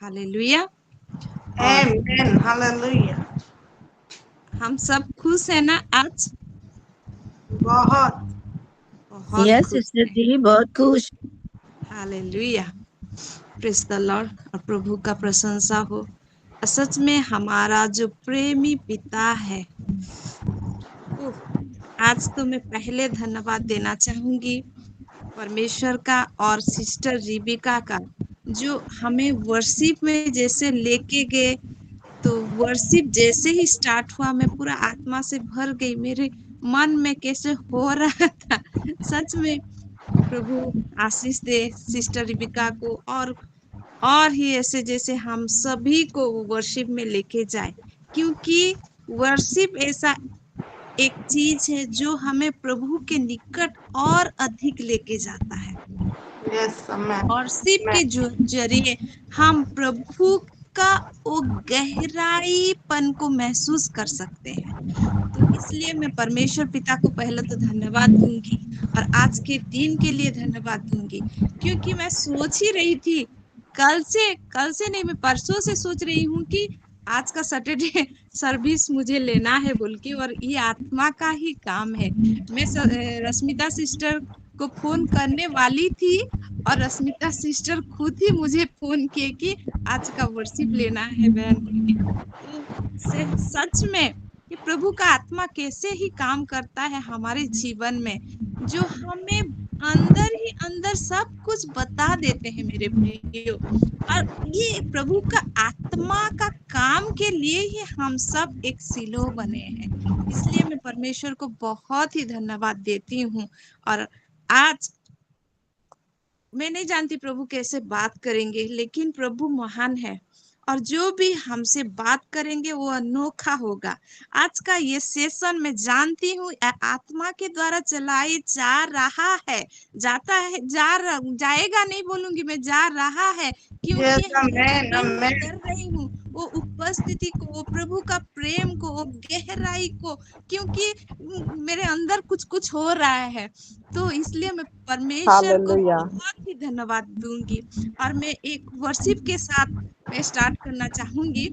हालेलुया। आमीन हालेलुया। हम सब खुश है ना आज? बहुत बहुत यस खुश सिस्टर जी, बहुत खुश। हालेलुया। Praise the Lord. और प्रभु का प्रशंसा हो। सच में हमारा जो प्रेमी पिता है आज तो मैं पहले धन्यवाद देना चाहूंगी परमेश्वर का और सिस्टर रिबिका का, जो हमें वर्शिप में जैसे लेके गए। तो वर्शिप जैसे ही स्टार्ट हुआ मैं पूरा आत्मा से भर गई, मेरे मन में कैसे हो रहा था। सच में प्रभु आशीष दे सिस्टर रिबिका को, और ही ऐसे जैसे हम सभी को वर्शिप में लेके जाए, क्योंकि वर्शिप ऐसा एक चीज है जो हमें प्रभु के निकट और अधिक लेके जाता है। Yes, amen. वर्शिप के जरिए हम प्रभु का वो गहराईपन को महसूस कर सकते हैं। तो इसलिए मैं परमेश्वर पिता को पहले तो धन्यवाद दूंगी, और आज के दिन के लिए धन्यवाद दूंगी, क्योंकि मैं सोच ही रही थी, कल से नहीं, मैं परसों से सोच रही हूँ कि आज का सैटरडे सर्विस मुझे लेना है बोल के, और ये आत्मा का ही काम है। मैं रश्मिता सिस्टर को फोन करने वाली थी, और रश्मिता सिस्टर खुद ही मुझे फोन किए कि आज का वर्शिप लेना है बहन बोल के। तो सच में कि प्रभु का आत्मा कैसे ही काम करता है हमारे जीवन में, जो हमें अंदर ही अंदर सब कुछ बता देते हैं मेरे प्रियो। और ये प्रभु का आत्मा का काम के लिए ही हम सब एक सिलो बने हैं। इसलिए मैं परमेश्वर को बहुत ही धन्यवाद देती हूँ। और आज मैं नहीं जानती प्रभु कैसे बात करेंगे, लेकिन प्रभु महान है, और जो भी हमसे बात करेंगे वो अनोखा होगा। आज का ये सेशन मैं जानती हूँ आत्मा के द्वारा चलाई जा रहा है, जाएगा नहीं बोलूंगी मैं, जा रहा है, Yes, क्योंकि मैं amen, फील amen. कर रही हूँ वो उपस्थिति को, वो प्रभु का प्रेम को, वो गहराई को, क्योंकि मेरे अंदर कुछ कुछ हो रहा है। तो इसलिए मैं परमेश्वर को Hallelujah. बहुत ही धन्यवाद दूंगी। और मैं एक वर्शिप के साथ मैं स्टार्ट करना चाहूंगी।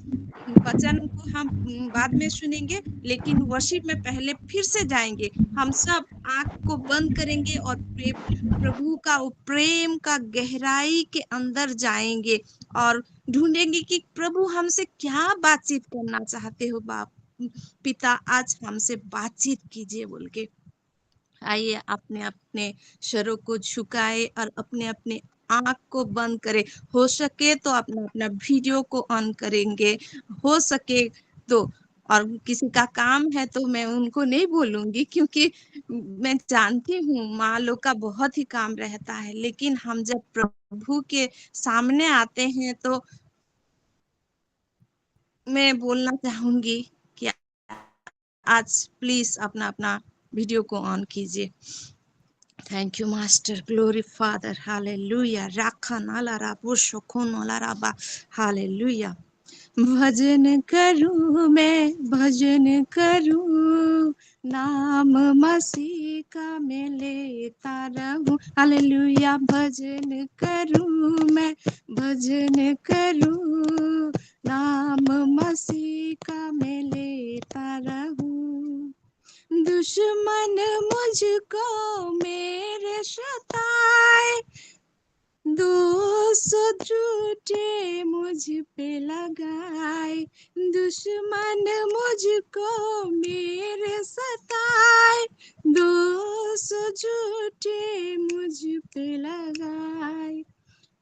वचन को हम बाद में सुनेंगे, लेकिन वर्शिप में पहले फिर से जाएंगे। हम सब आंख को बंद करेंगे और प्रभु का वो प्रेम का गहराई के अंदर जाएंगे, और ढूंढेंगे कि प्रभु हमसे क्या बातचीत करना चाहते हो। बाप पिता आज हमसे बातचीत कीजिए बोल के। आइए अपने अपने शरों को झुकाए और अपने अपने आंख को बंद करे। हो सके तो अपना अपना वीडियो को ऑन करेंगे, हो सके तो। और किसी का काम है तो मैं उनको नहीं बोलूंगी, क्योंकि मैं जानती हूँ माँ लोग का बहुत ही काम रहता है, लेकिन हम जब प्रभु के सामने आते हैं तो मैं बोलना चाहूंगी कि आज प्लीज अपना अपना वीडियो को ऑन कीजिए। Thank you, Master. Glory, Father. Hallelujah. Rakha nala rabu shokono la raba. Hallelujah. भजन करूं मैं, भजन करूं, नाम मसीह का मैं लेता रहूं। हालेलुया। भजन करूं मैं, भजन करूं, नाम मसीह का मैं लेता रहूं। दुश्मन मुझको मेरे सताए, दोष झूठे मुझ पे लगाए। दुश्मन मुझको मेरे सताए, दोष झूठे मुझ पे लगाए।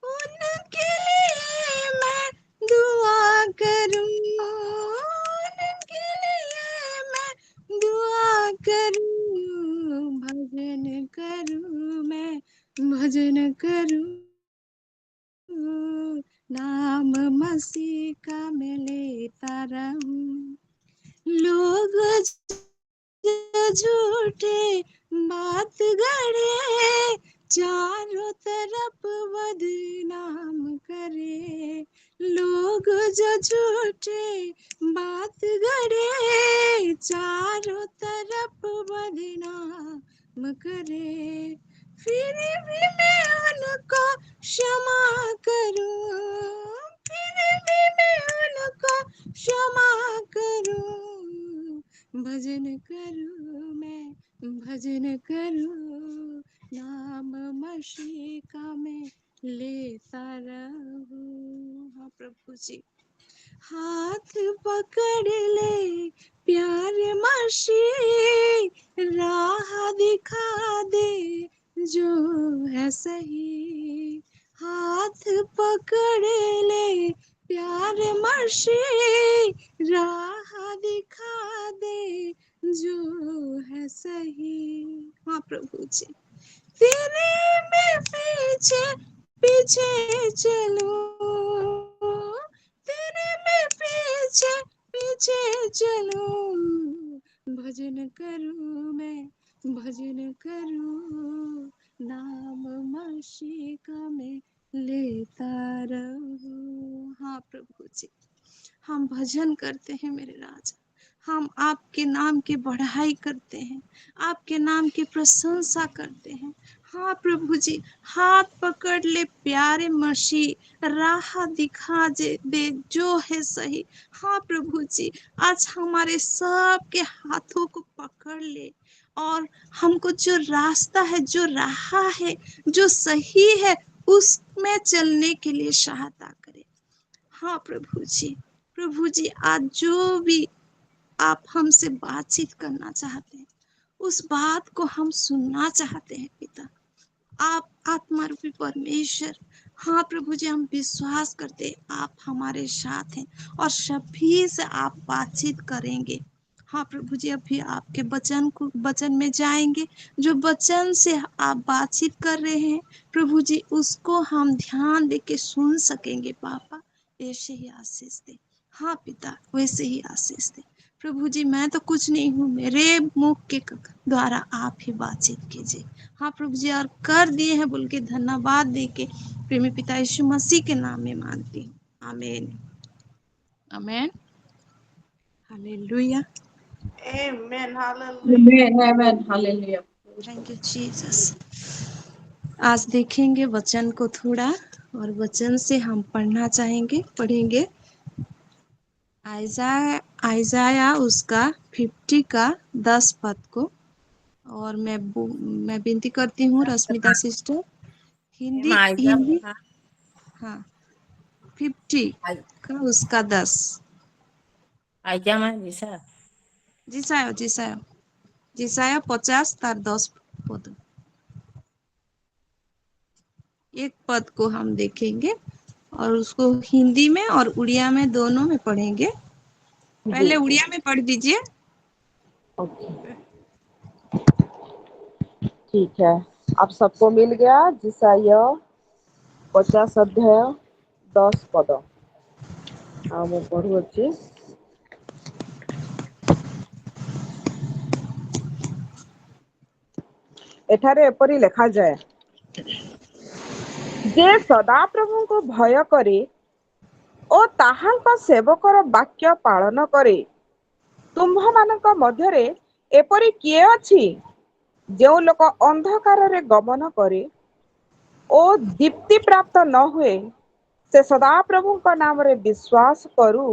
उनके लिए मैं दुआ करूं, उनके लिए मैं दुआ करूं, भजन करूं मैं, भजन करूं, नाम मसीह का मैं लेता रहूं। लोग झूठे बात गढ़े, चारों तरफ बदनाम करे। लोग जो झूठे बात गढ़े, चारों तरफ बदनाम करे, फिर भी मैं उनको क्षमा करूं, फिर भी मैं उनको क्षमा करूं। भजन करूं मैं, भजन करूं, नाम मसीह का मैं लेता रहूं। हाँ प्रभु जी, हाथ पकड़ ले प्यारे मसीह, राह दिखा दे जो है सही। हाथ पकड़ ले प्यारे मसीह, राह दिखा दे जो है सही। हाँ प्रभु जी, तेरे में पीछे पीछे चलूं, तेरे में पीछे पीछे चलूं, भजन करूं मैं, भजन करूं, नाम मसीह का मैं लेता रहूं। हाँ प्रभु जी, हम भजन करते हैं मेरे राजा, हम आपके नाम की बढ़ाई करते हैं, आपके नाम की प्रशंसा करते हैं। हाँ प्रभु जी, हाथ पकड़ ले प्यारे मसीह, राह दिखा दे जो है सही। हाँ प्रभु जी, आज हमारे सबके हाथों को पकड़ ले और हमको जो रास्ता है, जो राह है, जो सही है, उसमें चलने के लिए सहायता करे। हाँ प्रभु जी आज जो भी आप हमसे बातचीत करना चाहते हैं, उस बात को हम सुनना चाहते हैं पिता। आप आत्मा रूपी परमेश्वर, हाँ प्रभु जी, हम विश्वास करते हैं आप हमारे साथ हैं और सभी से आप बातचीत करेंगे। हाँ प्रभु जी, अभी आपके वचन में जाएंगे, जो वचन से आप बातचीत कर रहे हैं प्रभु जी, उसको हम ध्यान दे के सुन सकेंगे। पापा ऐसे ही आशीष दे। हाँ पिता, वैसे ही आशीष दे। प्रभु जी, मैं तो कुछ नहीं हूँ, मेरे मुख के द्वारा आप ही बातचीत कीजिए। हाँ प्रभु जी, और कर दिए हैं बोल के धन्यवाद दे के प्रेमी पिता यीशु मसीह के नाम में मांगती हूँ। आमीन आमीन, hallelujah. Amen. Hallelujah. Amen. Amen. Hallelujah. Thank you Jesus. आज देखेंगे वचन को थोड़ा, और वचन से हम पढ़ेंगे आइजाया उसका 50 का 10 पद को। और मैं विनती करती हूँ रश्मिता सिस्टर, हिंदी हिंदी हाँ 50 का उसका 10। जिसाया 50 तार 10 पद, एक पद को हम देखेंगे और उसको हिंदी में और उड़िया में दोनों में पढ़ेंगे। पहले उड़िया में पढ़ दीजिए। ओके, ठीक है। आप सबको मिल गया जिसाया 50 अध्याय 10 पद। ମୁଁ ପଢୁଅଛି। ଏଠାରେ ଏପରି ଲେଖାଯାଏ, ଯେ ସଦାପ୍ରଭୁଙ୍କୁ ଭୟ କରେ ଓ ତାହାଙ୍କ ସେବକର ବାକ୍ୟ ପାଳନ କରେ, ତୁମ୍ଭମାନଙ୍କ ମଧ୍ୟରେ ଏପରି କିଏ ଅଛି ଯେଉଁ ଲୋକ ଅନ୍ଧକାରରେ ଗମନ କରେ ଓ ଦୀପ୍ତି ପ୍ରାପ୍ତ ନ ହୁଏ, ସେ ସଦାପ୍ରଭୁଙ୍କ ନାମରେ ବିଶ୍ୱାସ କରୁ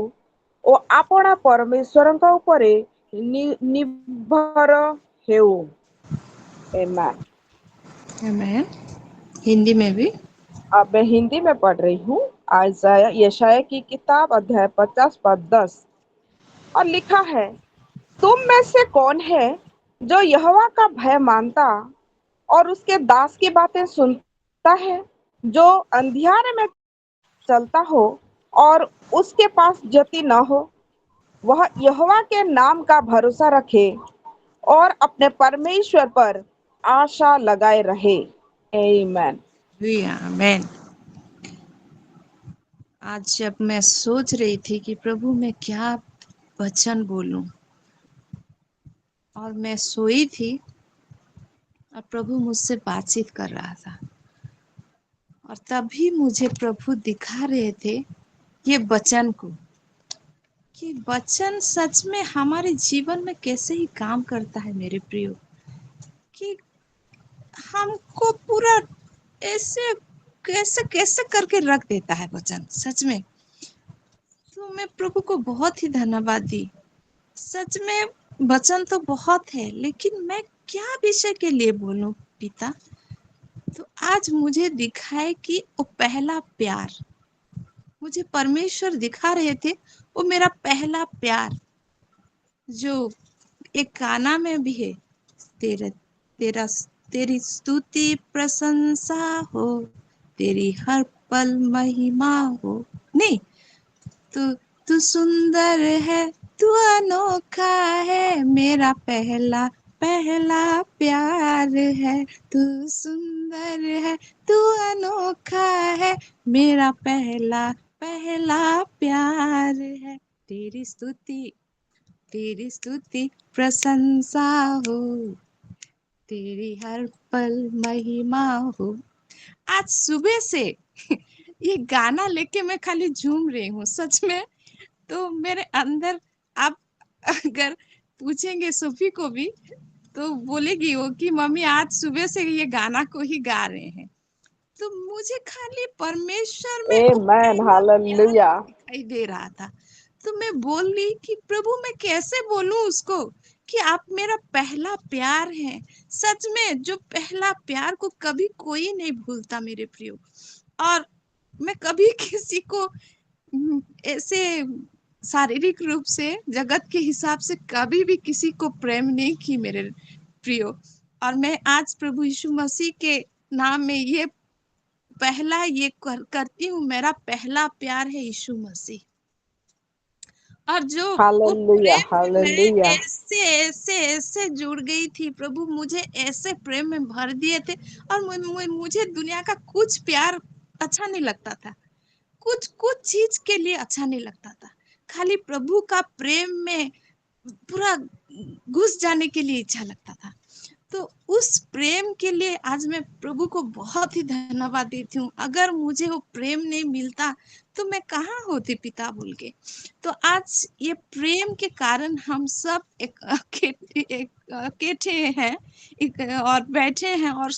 ଓ ଆପଣା ପରମେଶ୍ୱରଙ୍କ ଉପରେ ନିର୍ଭର ହେଉ। आमेन। आमीन। हिंदी में भी। अब मैं हिंदी में पढ़ रही हूँ। यशाया की किताब अध्याय 50 पद 10, और लिखा है, तुम में से कौन है जो यहोवा का भय मानता और उसके दास की बातें सुनता है, जो अंधियारे में चलता हो और उसके पास ज्योति न हो, वह यहोवा के नाम का भरोसा रखे और अपने परमेश्वर पर आशा लगाए रहे। आमीन। आमीन। आज जब मैं सोच रही थी कि प्रभु मैं क्या वचन बोलूं, और मैं सोई थी और प्रभु मुझसे बातचीत कर रहा था, और तभी मुझे प्रभु दिखा रहे थे ये वचन को, कि वचन सच में हमारे जीवन में कैसे ही काम करता है मेरे प्रियो, कि हमको पूरा ऐसे कैसे कैसे करके रख देता है वचन सच में। तो मैं प्रभु को बहुत ही धन्यवाद दी। सच में वचन तो बहुत है, लेकिन मैं क्या विषय के लिए बोलूं पिता। तो आज मुझे दिखाए कि वो पहला प्यार, मुझे परमेश्वर दिखा रहे थे, वो मेरा पहला प्यार, जो एक गाना में भी है, तेरा तेरा तेरी स्तुति प्रशंसा हो, तेरी हर पल महिमा हो। नहीं, तू तू सुंदर है, तू अनोखा है, मेरा पहला पहला प्यार है। तू सुंदर है, तू अनोखा है, मेरा पहला पहला प्यार है। तेरी स्तुति प्रशंसा हो, तेरी हर पल महिमा हो। आज सुबह से ये गाना लेके मैं खाली झूम रही हूँ सच में। तो मेरे अंदर, आप अगर पूछेंगे सोफी को भी तो बोलेगी वो कि मम्मी आज सुबह से ये गाना को ही गा रहे हैं। तो मुझे खाली परमेश्वर में वो Amen. पहला प्यार Hallelujah. दिखाई दे रहा था। तो मैं बोल रही कि प्रभु मैं कैसे बोलूं उसको कि आप मेरा पहला प्यार है। सच में जो पहला प्यार को कभी कोई नहीं भूलता मेरे प्रियो। और मैं कभी किसी को ऐसे शारीरिक रूप से जगत के हिसाब से कभी भी किसी को प्रेम नहीं की मेरे प्रियो। और मैं आज प्रभु यीशु मसीह के नाम में ये पहला ये करती हूँ, मेरा पहला प्यार है यीशु मसीह। और जो वो Hallelujah. प्रेम में मैं Hallelujah. ऐसे ऐसे ऐसे जुड़ गई थी, प्रभु मुझे ऐसे प्रेम में भर दिए थे। और मुझे दुनिया का कुछ प्यार अच्छा नहीं लगता था, कुछ कुछ चीज के लिए अच्छा नहीं लगता था, खाली प्रभु का प्रेम में पूरा घुस जाने के लिए इच्छा लगता था। तो उस प्रेम के लिए आज मैं प्रभु को बहुत ही धन्यवाद देती हूँ। अगर मुझे वो प्रेम नहीं मिलता तो मैं कहाँ होती पिता बोल के। तो आज ये प्रेम के कारण हम सब इकट्ठे हैं, और बैठे हैं और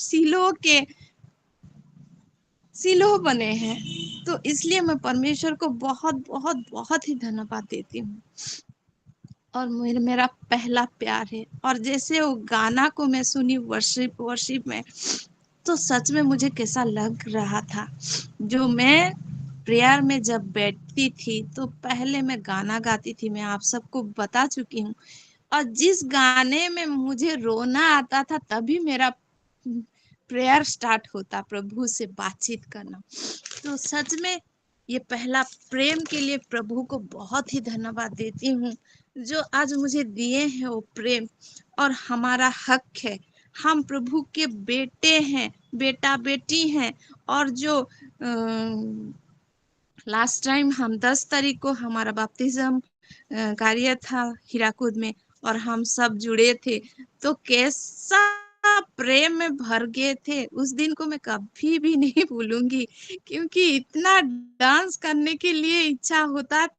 सिलोह बने हैं। तो इसलिए मैं परमेश्वर को बहुत बहुत बहुत ही धन्यवाद देती हूँ। और मेरा पहला प्यार है। और जैसे वो गाना को मैं सुनी वर्शिप में, तो सच में मुझे कैसा लग रहा था। जो मैं प्रेयर में जब बैठती थी तो पहले मैं गाना गाती थी, मैं आप सबको बता चुकी हूँ। और जिस गाने में मुझे रोना आता था तभी मेरा प्रेयर स्टार्ट होता, प्रभु से बातचीत करना। तो सच में ये पहला प्रेम के लिए प्रभु को बहुत ही धन्यवाद देती हूँ, जो आज मुझे दिए हैं वो प्रेम। और हमारा हक है, हम प्रभु के बेटे हैं, बेटा बेटी हैं। और जो लास्ट टाइम हम 10 तारीख को हमारा बैप्टिज्म कार्य था हीराकुद में, और हम सब जुड़े थे। तो कैसा प्रेम में भर गए थे, उस दिन को मैं कभी भी नहीं भूलूंगी, क्योंकि इतना डांस करने के लिए इच्छा होता था।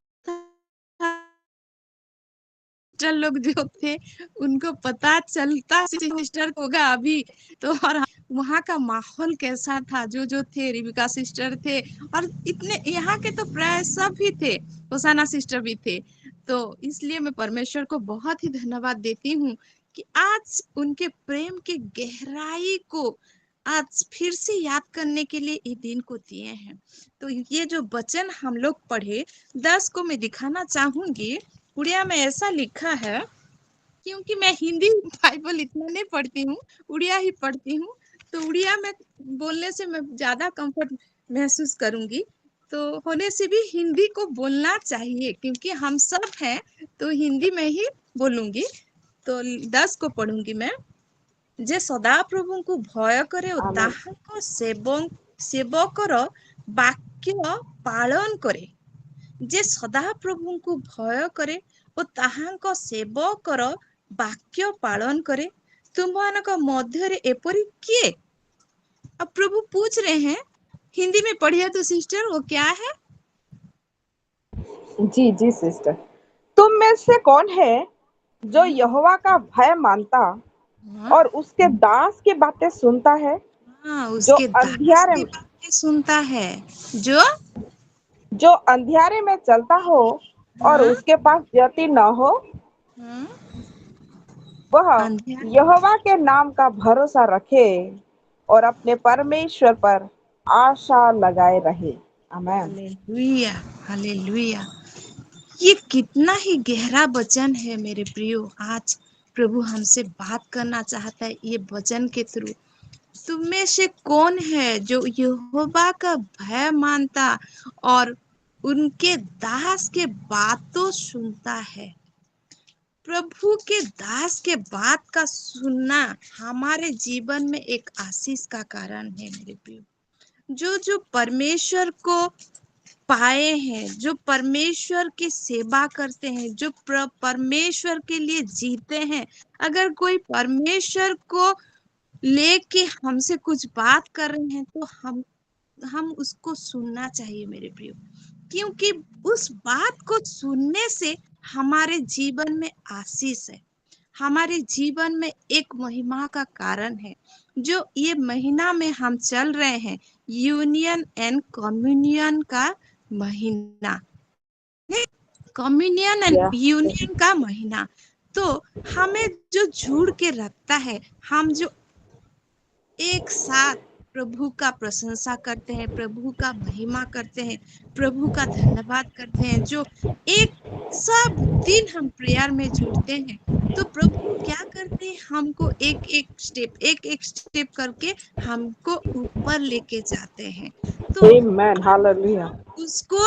सिस्टर लोग जो थे उनको पता चलता सिस्टर होगा अभी तो। और वहाँ का माहौल कैसा था, जो थे, रिबिका सिस्टर थे, और इतने यहाँ के तो प्राय सब ही थे, होसाना सिस्टर भी थे। तो इसलिए मैं परमेश्वर को बहुत ही धन्यवाद देती हूँ कि आज उनके प्रेम के गहराई को आज फिर से याद करने के लिए ये दिन को दिए हैं। तो ये जो वचन हम लोग पढ़े 10 को मैं दिखाना चाहूंगी। उड़िया में ऐसा लिखा है, क्योंकि मैं हिंदी बाइबल इतना नहीं पढ़ती हूँ, उड़िया ही पढ़ती हूँ। तो उड़िया में बोलने से मैं ज्यादा कंफर्ट महसूस करूंगी। तो होने से भी हिंदी को बोलना चाहिए, क्योंकि हम सब हैं, तो हिंदी में ही बोलूंगी। तो 10 को पढ़ूंगी मैं। जे सदा प्रभु को भय करे और Amen. ताहाको सेवकर वाक्य पालन करे। जे सदा प्रभुଙ୍କୁ भय करे ଓ ତାହାଙ୍କ ସେବକର ବାକ୍ୟ ପାଳନ करे, तुमମାନଙ୍କ ମଧ୍ୟରେ एपरी किए। अब प्रभु पूछ रहे हैं, हिंदी में पढ़िए तो सिस्टर, वो क्या है? जी जी सिस्टर, तुम में से कौन है जो यहोवा का भय मानता हाँ, और उसके दास की बातें सुनता है, हाँ, जो उसके दास अंधियारे की बातें सुनता है, जो जो अंधियारे में चलता हो और हाँ, उसके पास ज्योति न हो, हाँ, वह अंधियार, यहोवा के नाम का भरोसा रखे और अपने परमेश्वर पर आशा लगाए रहे। Amen. Hallelujah, hallelujah. ये कितना ही गहरा वचन है मेरे प्रियो। आज प्रभु हमसे बात करना चाहता है ये वचन के थ्रू। तुम में से कौन है जो यहोवा का भय मानता और उनके दास के बातों सुनता है। प्रभु के दास के बात का सुनना हमारे जीवन में एक आशीष का कारण है मेरे प्रियो। जो परमेश्वर को पाए हैं, जो परमेश्वर की सेवा करते हैं, जो परमेश्वर के लिए जीते हैं, अगर कोई परमेश्वर को लेके हमसे कुछ बात कर रहे हैं तो हम उसको सुनना चाहिए मेरे प्रियो, क्योंकि उस बात को सुनने से हमारे जीवन में आशीष है, हमारे जीवन में एक महिमा का कारण है। जो ये महीना में हम चल रहे हैं, यूनियन एंड कम्युनियन का महीना, कम्युनियन एंड Yeah. यूनियन का महीना, तो हमें जो जुड़ के रखता है, हम जो एक साथ प्रभु का प्रशंसा करते हैं, प्रभु का महिमा करते हैं, प्रभु का धन्यवाद करते हैं, जो एक सब दिन हम प्रेयर में जुड़ते हैं, तो प्रभु क्या करते हैं, हमको एक एक स्टेप करके हमको ऊपर लेके जाते हैं। तो Amen. Hallelujah. उसको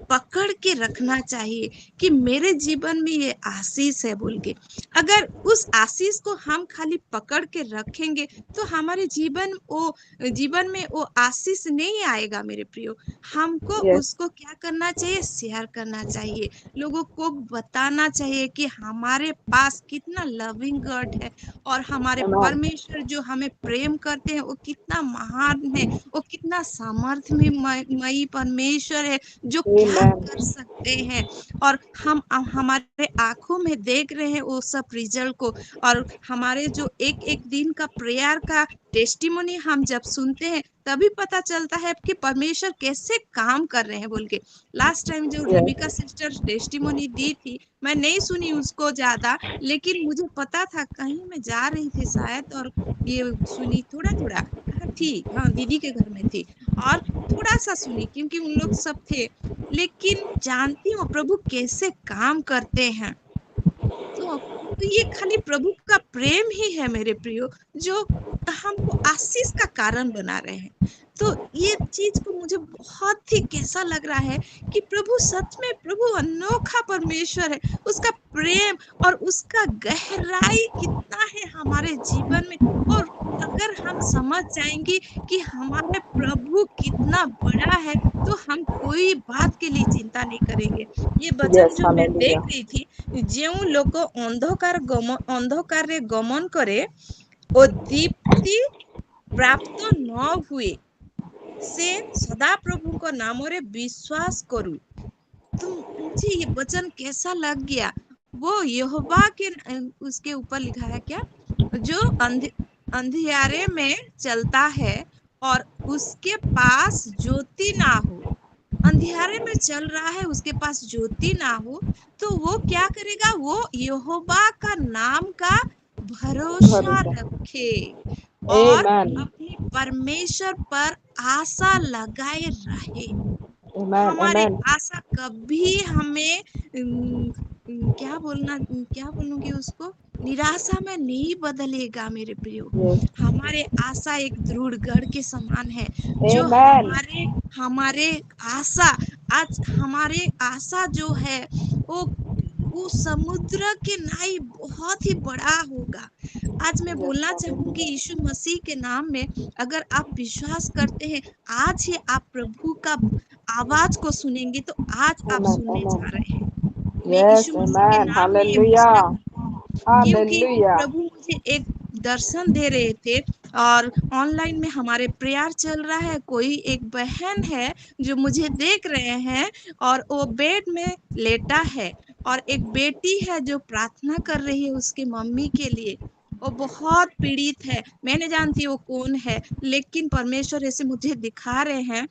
पकड़ के रखना चाहिए कि मेरे जीवन में ये आशीष है बोल के। अगर उस आशीष को हम खाली पकड़ के रखेंगे तो हमारे जीवन में वो आशीष नहीं आएगा मेरे प्रियो। हमको Yes. उसको क्या करना चाहिए, शेयर करना चाहिए, लोगों को बताना चाहिए कि हमारे पास कितना लविंग गॉड है और हमारे Amen. परमेश्वर जो हमें प्रेम करते हैं वो कितना महान है, वो कितना सामर्थ्यमयी परमेश्वर है जो क्या Amen. कर सकते हैं। और हम हमारे आंखों में देख रहे हैं वो सब रिजल्ट को, और हमारे जो एक एक दिन का प्रेयर का टेस्टिमोनी हम जब सुनते हैं तभी पता चलता है कि परमेश्वर कैसे काम कर रहे हैं बोल के। लास्ट टाइम जो Yes. रेबिका सिस्टर टेस्टिमोनी दी थी, मैं नहीं सुनी उसको ज्यादा, लेकिन मुझे पता था कहीं मैं जा रही थी शायद और ये सुनी थोड़ा थोड़ा, हाँ दीदी के घर में थी और थोड़ा सा सुनी क्योंकि उन लोग सब थे, लेकिन जानती हूँ प्रभु कैसे काम करते हैं। तो ये खाली प्रभु का प्रेम ही है मेरे प्रियो जो हमको आशीष का कारण बना रहे हैं। तो ये चीज को मुझे बहुत ही कैसा लग रहा है कि प्रभु सच में प्रभु अनोखा परमेश्वर है, उसका प्रेम और उसका गहराई कितना है हमारे जीवन में। और अगर हम समझ जाएंगे कि हमारे प्रभु कितना बड़ा है तो हम कोई बात के लिए चिंता नहीं करेंगे। ये वचन Yes. जो मैं देख Hallelujah. रही थी, ଯେଉଁ ଲୋକ ଅନ୍ଧକାରରେ ଗମନ କରେ ଓ ଦୀପ୍ତି ପ୍ରାପ୍ତ ନ ହୁଏ ସେ ସଦାप्रभुଙ୍କ नामରେ विश्वास करू। तो मुझे ये वचन कैसा लग गया, वो यहोवा के उसके ऊपर लिखा है क्या, जो अंधियारे में चलता है और उसके पास ज्योति ना हो, अंधियारे में चल रहा है उसके पास ज्योति ना हो, तो वो क्या करेगा, वो यहोवा का नाम का भरोसा रखे और Amen. अपने परमेश्वर पर आशा लगाए रहे। Amen. हमारी Amen. आशा कभी हमें क्या बोलूंगी उसको, निराशा में नहीं बदलेगा मेरे प्रियो। Yes. हमारे आशा एक दृढ़ गढ़ के समान है, जो Amen. हमारे आशा, आज हमारे आशा जो है वो समुद्र के नाई बहुत ही बड़ा होगा। आज मैं Yes. बोलना चाहूंगी Hallelujah. यीशु मसीह के नाम में, अगर आप विश्वास करते हैं आज ही आप प्रभु का आवाज को सुनेंगे तो आज आप Amen. सुनने जा Amen. रहे हैं। मैं Yes. यीशु मसीह के Amen. नाम में ये घोषणा Hallelujah. करती हूँ, क्योंकि Hallelujah. प्रभु मुझे एक दर्शन दे रहे थे और ऑनलाइन में हमारे प्रेयर चल रहा है। कोई एक बहन है जो मुझे देख रहे हैं और वो बेड में लेटा है और एक बेटी है जो प्रार्थना कर रही है उसकी मम्मी के लिए। वो बहुत पीड़ित है, मैं नहीं जानती वो कौन है, लेकिन परमेश्वर ऐसे मुझे दिखा रहे हैं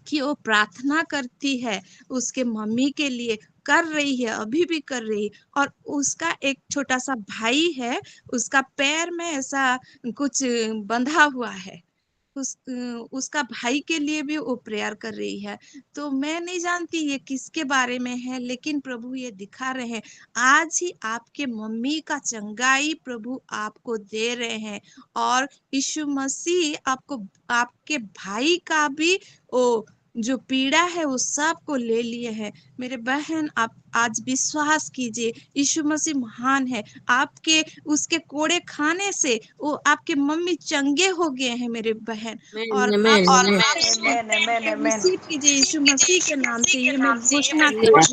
कि वो प्रार्थना करती है उसके मम्मी के लिए, कर रही है, अभी भी कर रही है। और उसका एक छोटा सा भाई है, उसका पैर में ऐसा कुछ बंधा हुआ है, उसका भाई के लिए भी वो प्रेयर कर रही है। तो मैं नहीं जानती ये किसके बारे में है, लेकिन प्रभु ये दिखा रहे हैं आज ही आपके मम्मी का चंगाई प्रभु आपको दे रहे हैं, और यीशु मसीह आपको आपके भाई का भी वो जो पीड़ा है वो सब को ले लिए हैं। मेरे बहन, आप आज विश्वास कीजिए, यीशु मसीह महान है। आपके उसके कोड़े खाने से वो आपके मम्मी चंगे हो गए हैं मेरे बहन। और आप रिसीव कीजिए यीशु मसीह के नाम से, ये मैं घोषणा करती हूँ। आप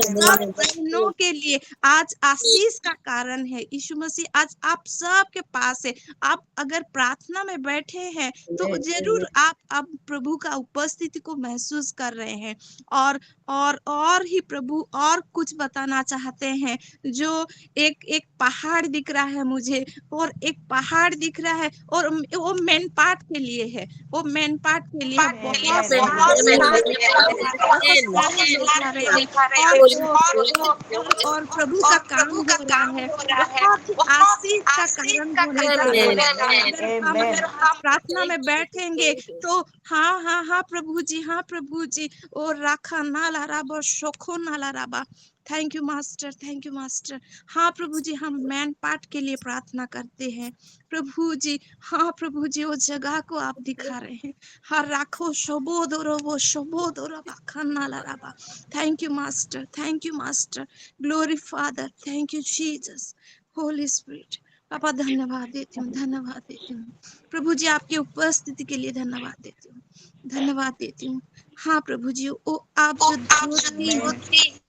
सब बहनों के लिए आज आशीष का कारण है। यीशु मसीह आज आप सब के पास है। आप अगर प्रार्थना में बैठे हैं तो जरूर आप अब प्रभु का उपस्थिति को महसूस कर रहे हैं। और ही प्रभु और कुछ बताना चाहते हैं। जो एक पहाड़ दिख रहा है मुझे, और एक पहाड़ दिख रहा है, और वो मेन पार्ट के लिए है। वो मेन पार्ट के लिए बहुत सारे और प्रभु का काम हो रहा है। बहुत ही आशीष का कारण होने जा रहा है। अगर हम प्रार्थना में बैठेंगे तो हाँ प्रभु जी, हाँ प्रभु जी। और राखा नाला राबा शोखो नाला राबा। Thank you master, thank you master. हाँ प्रभु जी, हम मैन पार्ट के लिए प्रार्थना करते हैं प्रभु जी। हाँ प्रभु जी, वो जगह को आप दिखा रहे हैं। हाँ राखो शोबोदोरो वो शोबोदोरो बाखन्ना लाराबा। Thank you master, thank you master. Glory father, thank you Jesus, holy spirit. पापा धन्यवाद देती हूँ, धन्यवाद देती हूँ प्रभु जी। आपकी उपस्थिति के लिए धन्यवाद देती हूँ, धन्यवाद देती हूँ। हाँ प्रभु जी, वो आप जो ज्योति है,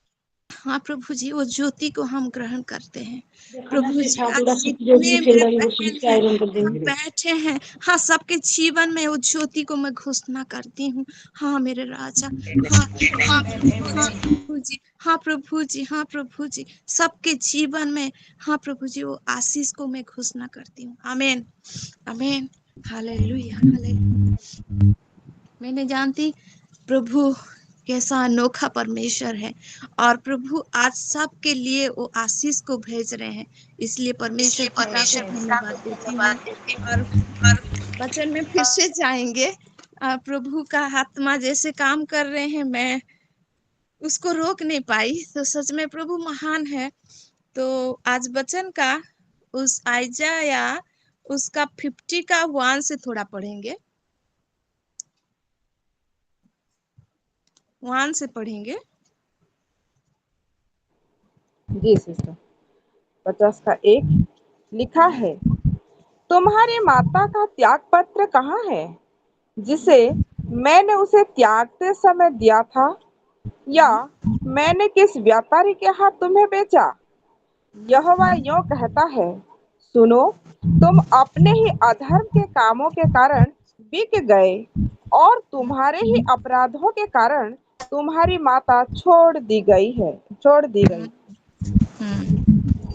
हाँ प्रभु जी, वो ज्योति को हम ग्रहण करते हैं प्रभु जी। आज जितने मेरे बहन हैं हम बैठे हैं, हाँ सबके जीवन में वो ज्योति को मैं घोषणा करती हूँ। हाँ मेरे राजा, हाँ प्रभु जी, हाँ प्रभु जी, हाँ प्रभु जी, सबके जीवन में हाँ प्रभु जी वो आशीष को मैं घोषणा करती हूँ। आमीन, आमीन, हालेलुया, हालेलुया। मैं नहीं जानती प्रभु कैसा अनोखा परमेश्वर है, और प्रभु आज सबके लिए वो आशीष को भेज रहे हैं। इसलिए परमेश्वर पिता को धन्यवाद देती हूँ। और वचन में फिर से जाएंगे। प्रभु का आत्मा जैसे काम कर रहे हैं, मैं उसको रोक नहीं पाई। तो सच में प्रभु महान है। तो आज वचन का उस आइजाया उसका 50 का 1 से थोड़ा पढ़ेंगे, 1 से पढ़ेंगे। जी सिस्टर। 50 का 1 लिखा है, तुम्हारी माता का त्याग पत्र कहाँ है, जिसे मैंने उसे त्यागते समय दिया था, या मैंने किस व्यापारी के हाथ तुम्हें बेचा? यहोवा यूं कहता है, सुनो, तुम अपने ही अधर्म के कामों के कारण बिक गए, और तुम्हारे ही अपराधों के कारण तुम्हारी माता छोड़ दी गई।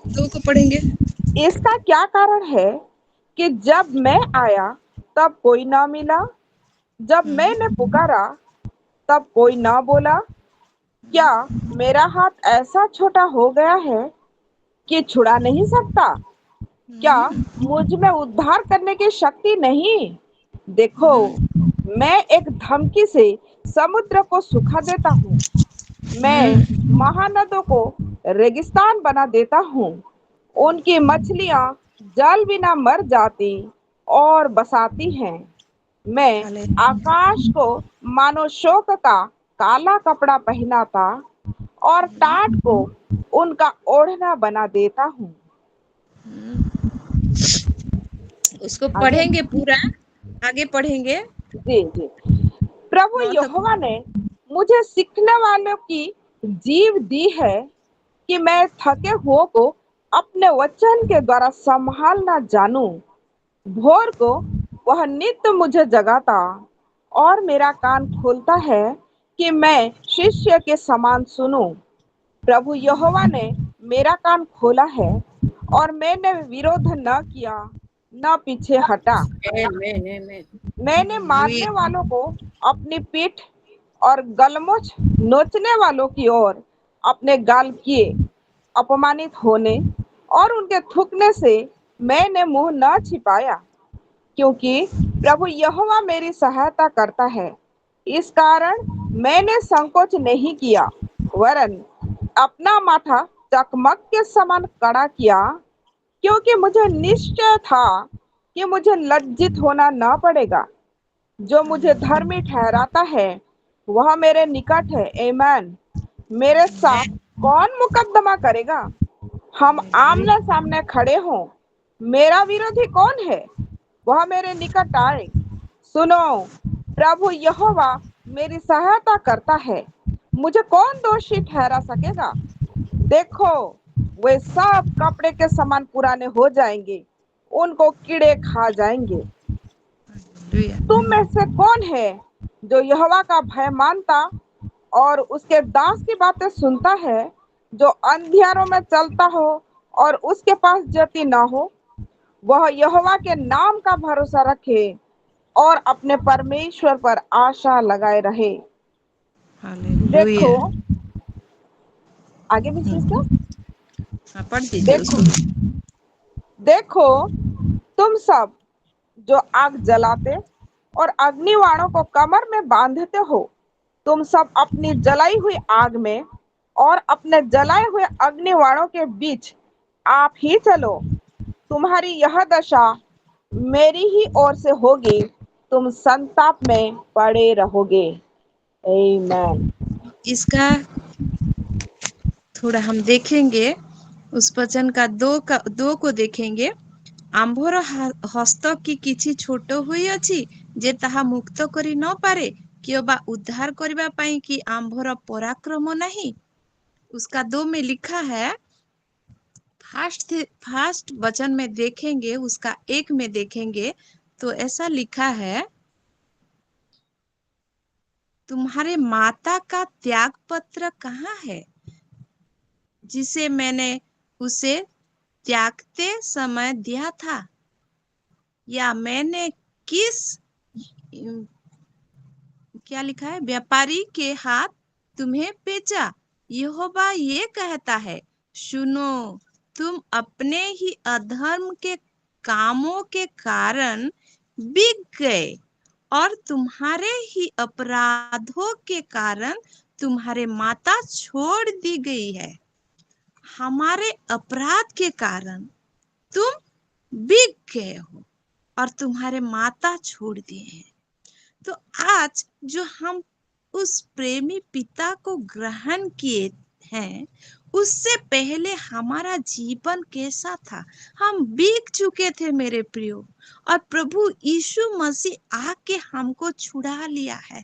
2 को पढ़ेंगे। इसका क्या कारण है कि जब मैं आया तब कोई ना मिला, जब मैंने पुकारा तब कोई ना बोला? क्या मेरा हाथ ऐसा छोटा हो गया है कि छुड़ा नहीं सकता? क्या मुझ में उद्धार करने की शक्ति नहीं? देखो, मैं एक धमकी से समुद्र को सुखा देता हूँ, मैं महानदों को रेगिस्तान बना देता हूँ। उनकी मछलियां जल बिना मर जाती और बसाती हैं। मैं आकाश को मानो शोक का काला कपड़ा पहनाता और टाट को उनका ओढ़ना बना देता हूँ। उसको पढ़ेंगे पूरा, आगे पढ़ेंगे। जी जी। प्रभु यहोवा ने मुझे सीखने वालों की जीव दी है कि मैं थके हुओं को अपने वचन के द्वारा संभालना जानूं। भोर को वह नित्य मुझे जगाता और मेरा कान खोलता है कि मैं शिष्य के समान सुनूं। प्रभु यहोवा ने मेरा कान खोला है और मैंने विरोध न किया, न पीछे हटा। मैंने मारने वालों को अपनी पीठ और गलमुछ नोचने वालों की ओर अपने गाल किए। अपमानित होने और उनके थूकने से मैंने मुंह न छिपाया, क्योंकि प्रभु यहोवा मेरी सहायता करता है, इस कारण मैंने संकोच नहीं किया, वरन अपना माथा चकमक के समान कड़ा किया, क्योंकि मुझे निश्चय था कि मुझे लज्जित होना न पड़ेगा। जो मुझे धर्मी ठहराता है वह मेरे निकट है। आमीन। मेरे साथ कौन मुकदमा करेगा? हम आमने सामने खड़े हों, मेरा विरोधी कौन है? वह मेरे निकट आए। सुनो, प्रभु यहोवा मेरी सहायता करता है, मुझे कौन दोषी ठहरा सकेगा? देखो, वे सब कपड़े के समान पुराने हो जाएंगे, उनको कीड़े खा जाएंगे। हालेलुया। तुम में से कौन है जो यहोवा का भय मानता और उसके दास की बातें सुनता है, जो अंधियारों में चलता हो और उसके पास ज्योति ना हो? वह यहोवा के नाम का भरोसा रखे और अपने परमेश्वर पर आशा लगाए रहे। देखो, हालेलुया। आगे भी सिस्टर। हाँ, पढ़ दीजिए देखो, उसको। देखो, तुम सब जो आग जलाते और अग्निवाणों को कमर में बांधते हो, तुम सब अपनी जलाई हुई आग में और अपने जलाए हुए अग्निवाणों के बीच आप ही चलो। तुम्हारी यह दशा मेरी ही ओर से होगी, तुम संताप में पड़े रहोगे। आमीन। इसका थोड़ा हम देखेंगे, उस वचन का दो को देखेंगे। आम्भर हस्त की किछि छोट हुई अछि जे ताहा मुक्त करि न पारे, कियोबा उद्धार करिबा पई कि आम्भर पराक्रम नहीं। उसका 2 में लिखा है, फर्स्ट वचन में देखेंगे, उसका 1 में देखेंगे तो ऐसा लिखा है, तुम्हारे माता का त्याग पत्र कहाँ है, जिसे मैंने उसे त्यागते समय दिया था? या मैंने किस क्या लिखा है, व्यापारी के हाथ तुम्हें बेचा? यहोवा ये कहता है, सुनो, तुम अपने ही अधर्म के कामों के कारण बिक गए और तुम्हारे ही अपराधों के कारण तुम्हारे माता छोड़ दी गई है। हमारे अपराध के कारण तुम बिक गए हो और तुम्हारे माता छोड़ दिए हैं। तो आज जो हम उस प्रेमी पिता को ग्रहण किए हैं, उससे पहले हमारा जीवन कैसा था? हम बिक चुके थे मेरे प्रियो, और प्रभु यीशु मसीह आके हमको छुड़ा लिया है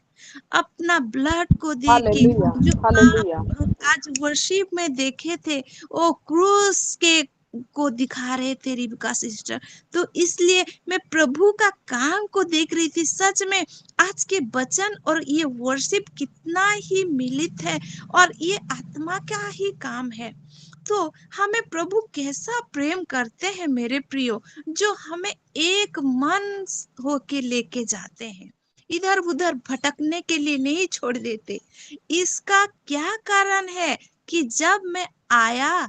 अपना ब्लड को दे के। हालेलुया, जो हालेलुया। आप आज वर्शिप में देखे थे, वो क्रूस के को दिखा रहे थे रिबिका सिस्टर, तो इसलिए मैं प्रभु का काम को देख रही थी। सच में आज के वचन और ये वर्शिप कितना ही मिलित है, और ये आत्मा का ही काम है। तो हमें प्रभु कैसा प्रेम करते हैं मेरे प्रियो, जो हमें एक मन होके लेके जाते हैं, इधर उधर भटकने के लिए नहीं छोड़ देते। इसका क्या कारण है कि जब मैं आया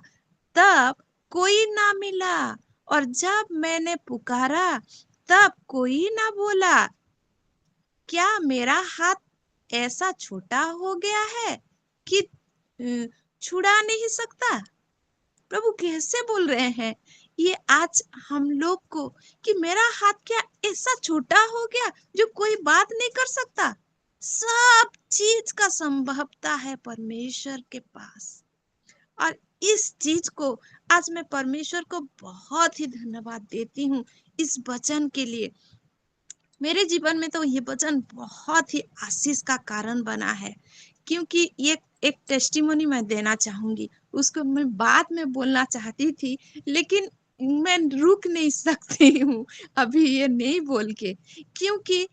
तब कोई ना मिला, और जब मैंने पुकारा तब कोई ना बोला। क्या मेरा हाथ ऐसा छोटा हो गया है कि छुड़ा नहीं सकता? प्रभु कैसे बोल रहे हैं ये आज हम लोग को, कि मेरा हाथ क्या ऐसा छोटा हो गया जो कोई बात नहीं कर सकता? सब चीज का संभवता है परमेश्वर के पास, और इस चीज को आज मैं परमेश्वर को बहुत ही धन्यवाद देती हूँ इस वचन के लिए। मेरे जीवन में तो ये वचन बहुत ही आशीष का कारण बना है, क्योंकि ये एक टेस्टिमोनी मैं देना चाहूंगी। उसको मैं बाद में बोलना चाहती थी, लेकिन मैं रुक नहीं सकती हूँ अभी ये नहीं बोल के, क्योंकि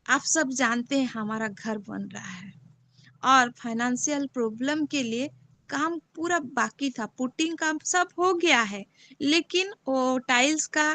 आप सब जानते हैं हमारा घर बन रहा है और फाइनेंशियल प्रॉब्लम के लिए काम पूरा बाकी था। पुटिंग काम सब हो गया है, लेकिन वो टाइल्स का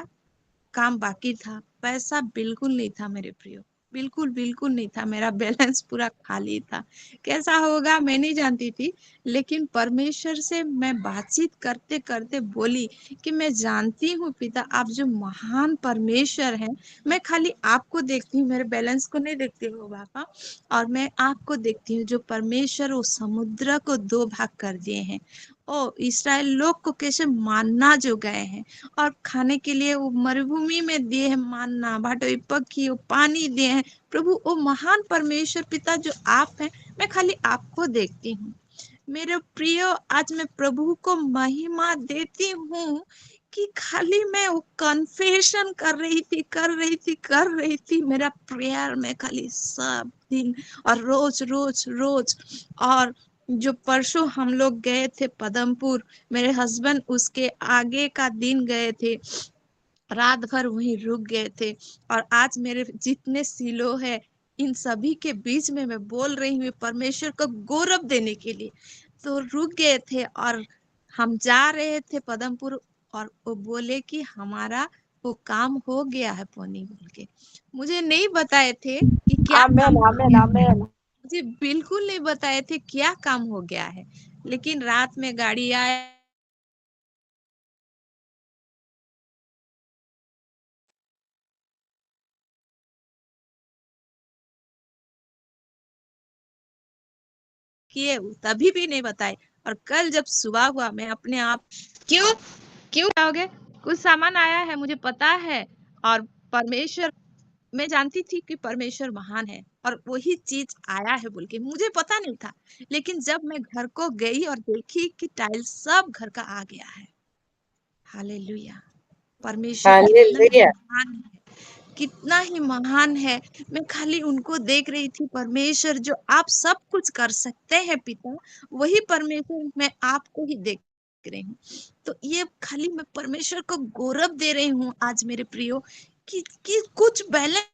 काम बाकी था। पैसा बिल्कुल नहीं था मेरे प्रियो। बिल्कुल बिल्कुल नहीं था, मेरा बैलेंस पूरा खाली था। कैसा होगा मैं नहीं जानती थी, लेकिन परमेश्वर से मैं बातचीत करते करते बोली कि मैं जानती हूँ पिता, आप जो महान परमेश्वर हैं, मैं खाली आपको देखती हूँ, मेरे बैलेंस को नहीं देखती हूँ बापा, और मैं आपको देखती हूँ जो परमेश्वर वो समुद्र को 2 भाग कर दिए हैं, ओ इसराइल लोग को कैसे मानना जो गए हैं, और खाने के लिए वो मरुभूमि में दिए हैं मानना, भाटोई पक्षी वो पानी दिए हैं। प्रभु वो महान परमेश्वर पिता जो आप हैं, मैं खाली आपको देखती हूँ। मेरे प्रिय, आज मैं प्रभु को महिमा देती हूँ कि खाली मैं वो कन्फेशन कर रही थी मेरा प्रेयर में खाली सब दिन, और रोज रोज रोज। और जो परसों हम लोग गए थे पदमपुर, मेरे हस्बैंड उसके आगे का दिन गए थे, रात भर वहीं रुक गए थे, और आज मेरे जितने सिलो है इन सभी के बीच में मैं बोल रही हूँ परमेश्वर को गौरव देने के लिए। तो रुक गए थे और हम जा रहे थे पदमपुर, और वो बोले कि हमारा वो काम हो गया है पोनी बोल के। मुझे नहीं बताए थे कि क्या काम आमेन हो आमेन गया, आमेन। मुझे बिल्कुल नहीं बताए थे क्या काम हो गया है, लेकिन रात में गाड़ी आया किए, तभी भी नहीं बताए। और कल जब सुबह हुआ मैं अपने आप, क्यों क्यों आओगे, कुछ सामान आया है मुझे पता है, और परमेश्वर, मैं जानती थी कि परमेश्वर महान है और वही चीज आया है बोल के मुझे पता नहीं था, लेकिन जब मैं घर को गई और देखी कि टाइल्स सब घर का आ गया है। हालेलुया, परमेश्वर कितना हालेलुया। महान है, कितना ही महान है। मैं खाली उनको देख रही थी, परमेश्वर जो आप सब कुछ कर सकते हैं पिता, वही परमेश्वर मैं आपको ही देख रही हूँ। तो ये खाली मैं परमेश्वर को गौरव दे रही हूँ आज मेरे प्रियो, कि कुछ बैलेंस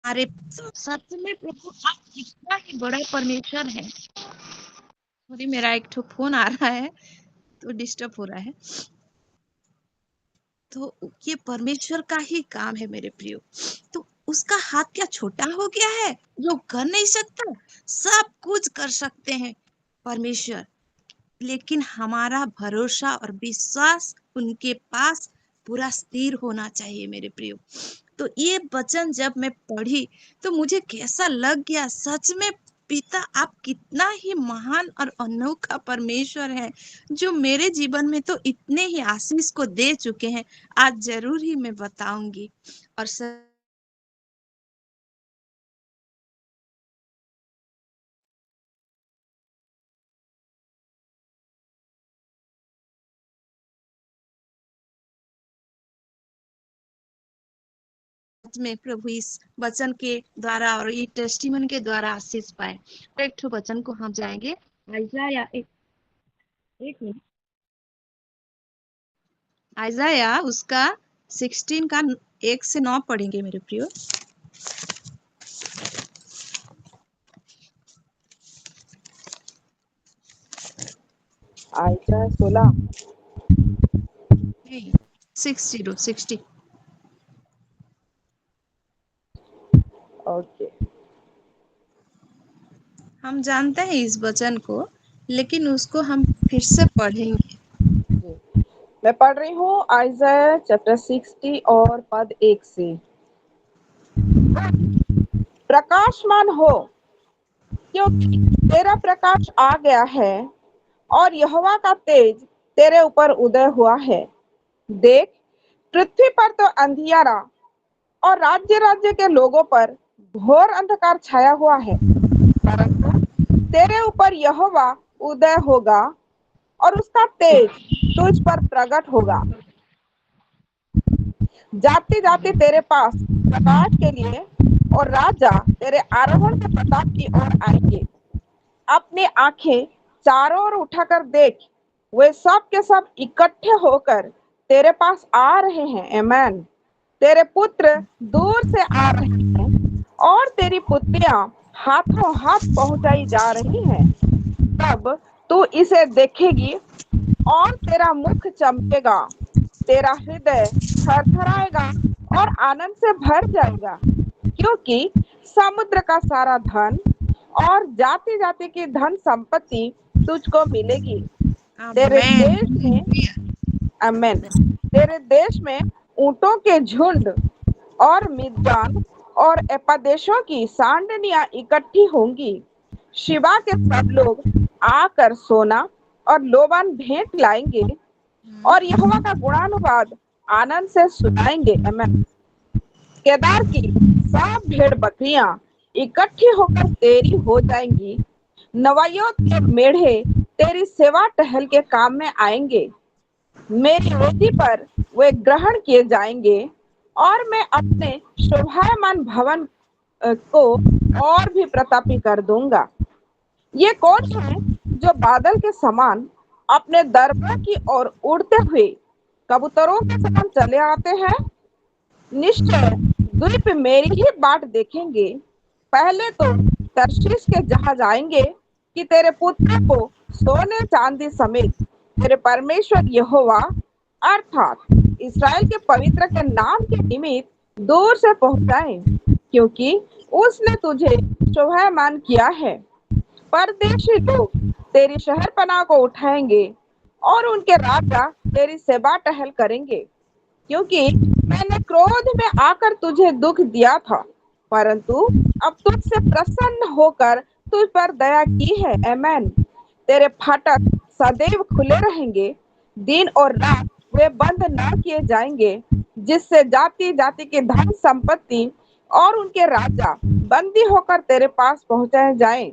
हमारे, सच में प्रभु आप कितना ही बड़ा परमेश्वर है। सॉरी मेरा एक ठो फोन आ रहा है तो डिस्टर्ब हो रहा है। तो ये परमेश्वर का ही काम है मेरे प्रियो। तो उसका हाथ क्या छोटा हो गया है जो कर नहीं सकता? सब कुछ कर सकते हैं परमेश्वर, लेकिन हमारा भरोसा और विश्वास उनके पास पूरा स्थिर होना चाहिए मेरे प्रियो। तो ये वचन जब मैं पढ़ी तो मुझे कैसा लग गया, सच में पिता आप कितना ही महान और अनोखा परमेश्वर है, जो मेरे जीवन में तो इतने ही आशीष को दे चुके हैं। आज जरूर ही मैं बताऊंगी। और सच में प्रभु इस वचन के द्वारा और ये टेस्टिमन के द्वारा आशीष पाए। एक ठो वचन को हम जाएंगे आइजाया, एक मिनट, आइजाया उसका 16 का 1 से 9 पढ़ेंगे मेरे प्रियो। आयशा 16। 60 ओके। हम जानते हैं इस वचन को, लेकिन उसको हम फिर से पढ़ेंगे। मैं पढ़ रही हूँ आइज़ाया चैप्टर 60 और पद 1 से। प्रकाशमान हो, क्योंकि तेरा प्रकाश आ गया है और यहोवा का तेज तेरे ऊपर उदय हुआ है। देख, पृथ्वी पर तो अंधियारा और राज्य राज्य के लोगों पर घोर अंधकार छाया हुआ है, परंतु तेरे ऊपर यहोवा उदय होगा और उसका तेज तुझ पर प्रकट होगा। जाते जाते तेरे पास प्रकाश के लिए और राजा तेरे आरोहण के प्रताप की ओर आएंगे। अपनी आंखें चारों ओर उठाकर देख, वे सब के सब इकट्ठे होकर तेरे पास आ रहे हैं। आमीन। तेरे पुत्र दूर से आ रहे हैं और तेरी पुत्रियां हाथों हाथ पहुंचाई जा रही हैं, तब तू इसे देखेगी और तेरा मुख चमकेगा, तेरा हृदय थरथराएगा और आनंद से भर जाएगा, क्योंकि समुद्र का सारा धन और जाति जाति की धन संपत्ति तुझको मिलेगी। तेरे आमेन। देश में अमेन तेरे देश में ऊंटों के झुंड और मिद्यान और एपादेशों की सांडनियां इकट्ठी होंगी। शिवा के सब लोग आकर सोना और लोबान भेंट लाएंगे और यहोवा का गुणानुवाद आनंद से सुनाएंगे। आमीन। केदार की सब भेड़ बकरियां इकट्ठी होकर तेरी हो जाएंगी। नवायोत के मेढ़े तेरी सेवा टहल के काम में आएंगे। मेरी वेदी पर वे ग्रहण किए जाएंगे और मैं अपने शोभायमान भवन को और भी प्रतापी कर दूंगा। ये कौन है जो बादल के समान अपने दरबार की ओर उड़ते हुए कबूतरों के समान चले आते हैं? निश्चय द्वीप मेरी ही बाट देखेंगे। पहले तो तर्शीश के जहाज आएंगे कि तेरे पुत्र को सोने चांदी समेत तेरे परमेश्वर यहोवा अर्थात इस्राएल के पवित्र के नाम के निमित्त दूर से पहुंचाए, क्योंकि उसने तुझे शोभायमान किया है। परदेशी लोग तेरी शहरपनाह को उठाएंगे और उनके राजा तेरी सेवा टहल करेंगे, क्योंकि मैंने क्रोध में आकर तुझे दुख दिया था, परंतु अब तुझसे प्रसन्न होकर तुझ पर दया की है। आमीन। तेरे फाटक सदैव खुले रहेंगे, दिन और रात वे बंद न किए जाएंगे, जिससे जाति जाति की धन संपत्ति और उनके राजा बंदी होकर तेरे पास पहुंचाए जाएं,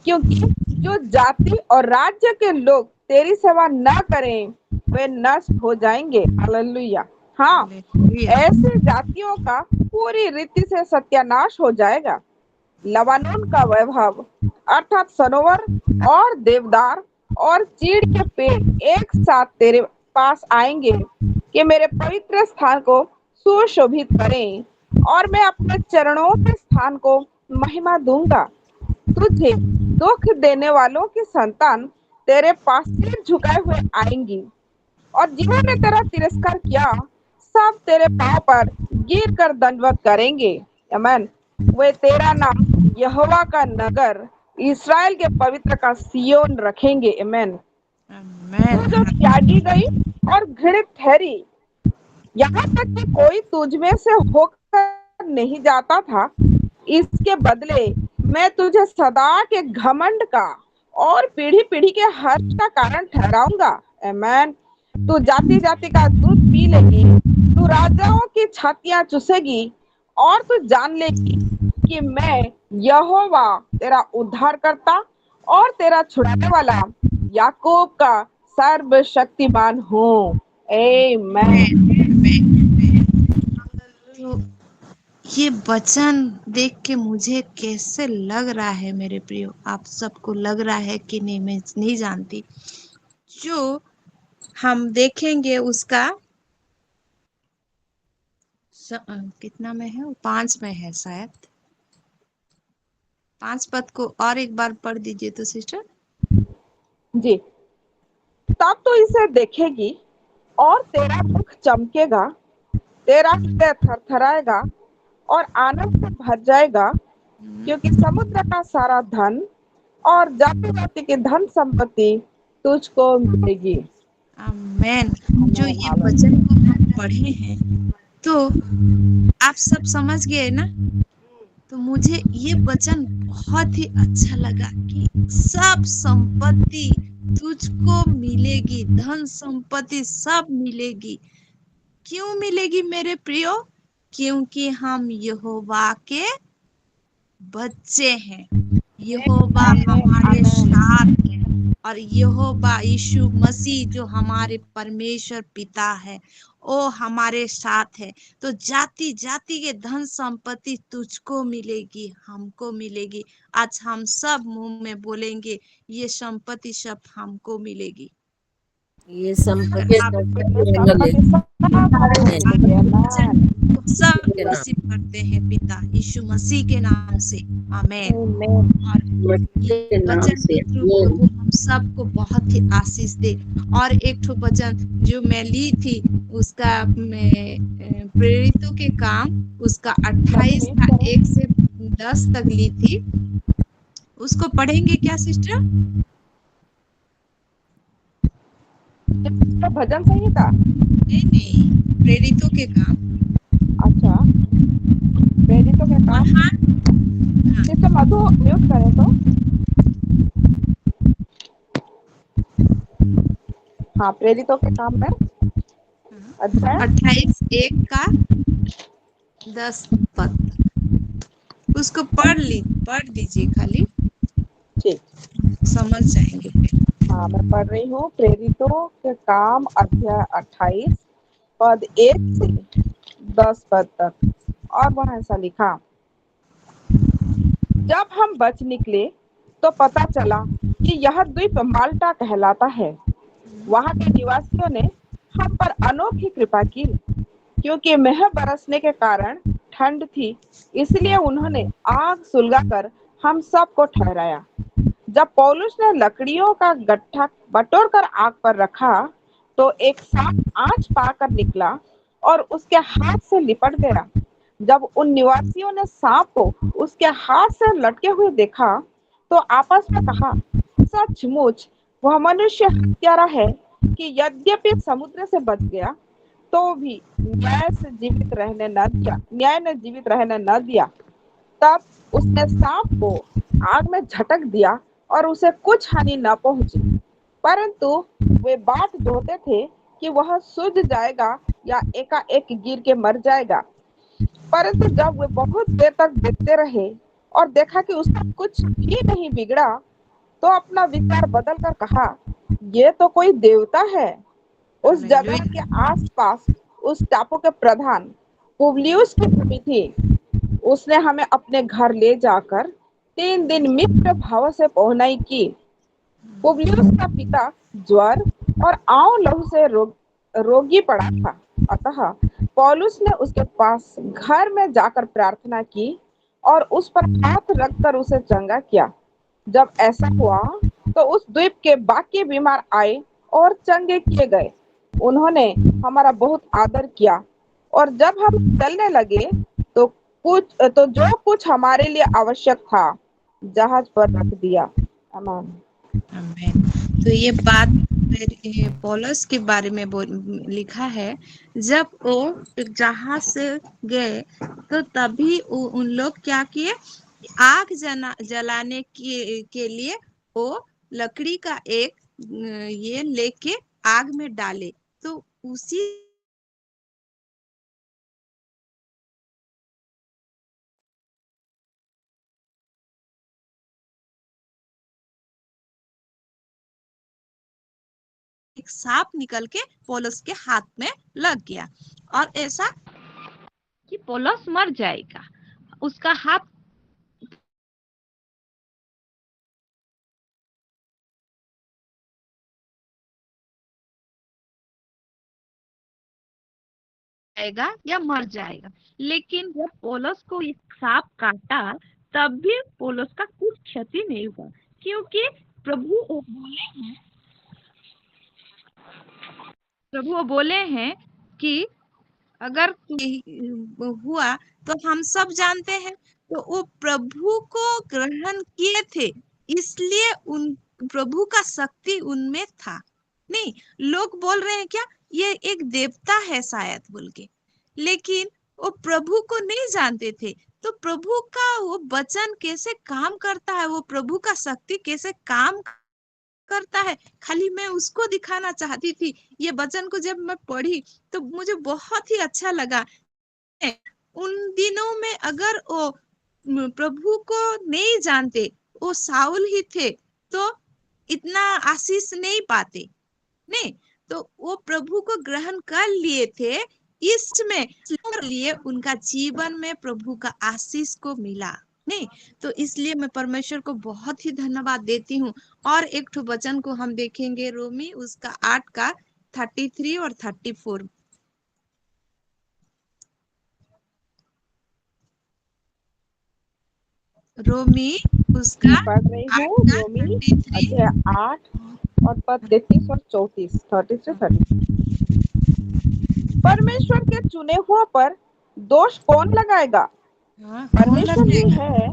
क्योंकि जो जाति और राज्य के लोग तेरी सेवा न करें वे नष्ट हो जाएंगे। हालेलुया। हाँ, ऐसे जातियों का पूरी रीति से सत्यानाश हो जाएगा। लबानोन का वैभव अर्थात सनोवर और देवदार और चीड़ के पेड़ एक साथ तेरे पास आएंगे कि मेरे पवित्र स्थान को सुशोभित करें, और मैं अपने चरणों के स्थान को महिमा दूंगा। तुझे दुख देने वालों की संतान तेरे पास सिर झुकाए हुए आएंगी, और जिन्होंने तेरा तिरस्कार किया सब तेरे पांव पर गिर कर दंडवत करेंगे। आमीन। वे तेरा नाम यहोवा का नगर इस्राएल के पवित्र का सियोन रखेंगे। आमीन। तू जो त्यागी गई और घृणित ठहरी, यहाँ तक कि कोई तुझ में से होकर नहीं जाता था, इसके बदले मैं तुझे सदा के घमंड का और पीढ़ी पीढ़ी के हर्ष का कारण ठहराऊंगा। आमीन। तू जाति जाति का दूध पी लेगी, तू राजाओं की छातियां चूसेगी, और तू जान लेगी कि मैं यहोवा तेरा उद्धारकर्ता और तेरा छुड़ाने वाला याकूब का सर्वशक्तिमान हूँ। आमीन। तो ये वचन देख के मुझे कैसे लग रहा है मेरे प्रियो, आप सबको लग रहा है कि नहीं मैं नहीं जानती। जो हम देखेंगे उसका कितना में है, वो 5 में है शायद। 5 पद को और एक बार पढ़ दीजिए तो सिस्टर। जी। तब तो इसे देखेगी और तेरा मुख चमकेगा, तेरा हृदय थरथराएगा और आनंद से भर जाएगा, क्योंकि समुद्र का सारा धन और जाति जाति की धन संपत्ति तुझको मिलेगी। आमेन। जो ये वचन को हम पढ़े हैं तो आप सब समझ गए ना। तो मुझे ये वचन बहुत ही अच्छा लगा कि सब संपत्ति तुझको मिलेगी, धन संपत्ति सब मिलेगी। क्यों मिलेगी मेरे प्रियो? क्योंकि हम यहोवा के बच्चे हैं, यहोवा हमारे साथ है, और यहोवा यीशु मसीह जो हमारे परमेश्वर पिता है वो हमारे साथ है। तो जाति जाति के धन संपत्ति तुझको मिलेगी, हमको मिलेगी। आज हम सब मुंह में बोलेंगे ये संपत्ति सब हमको मिलेगी। ये संपत्ति आप संपत्ति सब हमको मिलेगी। आमेन। सब के नाम नसीब करते हैं पिता यीशु मसीह के नाम से आमेन। आमेन। और मसीह ये के नाम वचन से के थ्रू आमीन। प्रभु हम सबको बहुत ही आशीष दे। और एक ठो वचन जो मैं ली थी उसका प्रेरितों के काम उसका 28 का 1 से 10 तक ली थी, उसको पढ़ेंगे क्या सिस्टर? तो भजन संहिता। नहीं, प्रेरितों के काम। अच्छा, प्रेरितों के और काम। हाँ, सिस्टर मधु म्यूट करें तो। हाँ, प्रेरितों के काम में अध्याय 28 1 का 10 पद उसको पढ़ दीजिए खाली, ठीक। समझ जाएंगे फिर। हाँ, मैं पढ़ रही हूँ। प्रेरितों के काम अध्याय 28 पद 1 से 10 पद तक। और वह ऐसा लिखा, जब हम बच निकले तो पता चला कि यह द्वीप माल्टा कहलाता है। वहां के निवासियों ने हम पर अनोखी कृपा की, क्योंकि मेह बरसने के कारण ठंड थी, इसलिए उन्होंने आग सुलगाकर हम सबको ठहराया। जब पौलुस ने लकड़ियों का गट्ठा बटोर कर आग पर रखा तो एक सांप आंच पाकर निकला और उसके हाथ से लिपट गया। जब उन निवासियों ने सांप को उसके हाथ से लटके हुए देखा तो आपस में कहा, सचमुच वह मनुष्य हत्यारा है कि यद्यपि समुद्र से बच गया तो भी न्याय ने जीवित रहने न दिया। तब उसने सांप को आग में झटक दिया और उसे कुछ हानि न पहुंची, परंतु वे बात ढूंढते थे कि वह सूझ जाएगा या एकाएक गिर के मर जाएगा। परंतु जब वे बहुत देर तक देखते रहे और देखा कि उसका कुछ भी नहीं बिगड़ा तो अपना विचार बदलकर कहा, ये तो कोई देवता है। उस जगह के आसपास उस टापू के प्रधान पुबलियुस की भूमि थी। उसने हमें अपने घर ले जाकर 3 दिन मित्र भाव से पहुनाई की। पुबलियुस का पिता ज्वर और आंव लहू से रोगी पड़ा था, अतः पौलुस ने उसके पास घर में जाकर प्रार्थना की और उस पर हाथ रखकर उसे चंगा किया। जब ऐसा हुआ तो उस द्वीप के बाकी बीमार आए और चंगे किए गए। उन्होंने हमारा बहुत आदर किया और जब हम चलने लगे तो जो कुछ हमारे लिए आवश्यक था जहाज पर रख दिया। आमीन। आमीन। तो ये बात पौलुस के बारे में लिखा है, जब वो जहाज से गए तो तभी उन लोग क्या किए, आग जलाने के लिए वो लकड़ी का एक ये लेके आग में डाले। तो उसी एक सांप निकल के पौलुस के हाथ में लग गया और ऐसा कि पौलुस मर जाएगा। उसका हाथ जाएगा या मर जाएगा, लेकिन जब पौलुस को एक सांप काटा तब भी पौलुस का कुछ क्षति नहीं हुआ, क्योंकि प्रभु बोले हैं कि अगर हुआ तो हम सब जानते हैं, तो वो प्रभु को ग्रहण किए थे, इसलिए उन प्रभु का शक्ति उनमें था। नहीं, लोग बोल रहे हैं क्या ये एक देवता है शायद बोल के, लेकिन वो प्रभु को नहीं जानते थे। तो प्रभु का वो वचन कैसे काम करता है, वो प्रभु का शक्ति कैसे काम करता है, खाली मैं उसको दिखाना चाहती थी। ये वचन को जब मैं पढ़ी तो मुझे बहुत ही अच्छा लगा। उन दिनों में अगर वो प्रभु को नहीं जानते, वो साउल ही थे, तो इतना आशीष नहीं पाते। नहीं, तो वो प्रभु को ग्रहण कर लिए थे, इसमें लिए उनका जीवन में प्रभु का आशीष को मिला। नहीं। तो इसलिए मैं परमेश्वर को बहुत ही धन्यवाद देती हूँ। और एक ठो वचन को हम देखेंगे, रोमी उसका 8 का 33 और 34। रोमी उसका पढ़ रही 8 हूँ का रोमी 33 अध्याय 8 और पद 33 और 34, 33। परमेश्वर के चुने हुआ पर दोष कौन लगाएगा? कौन परमेश्वर ही लगेगा? है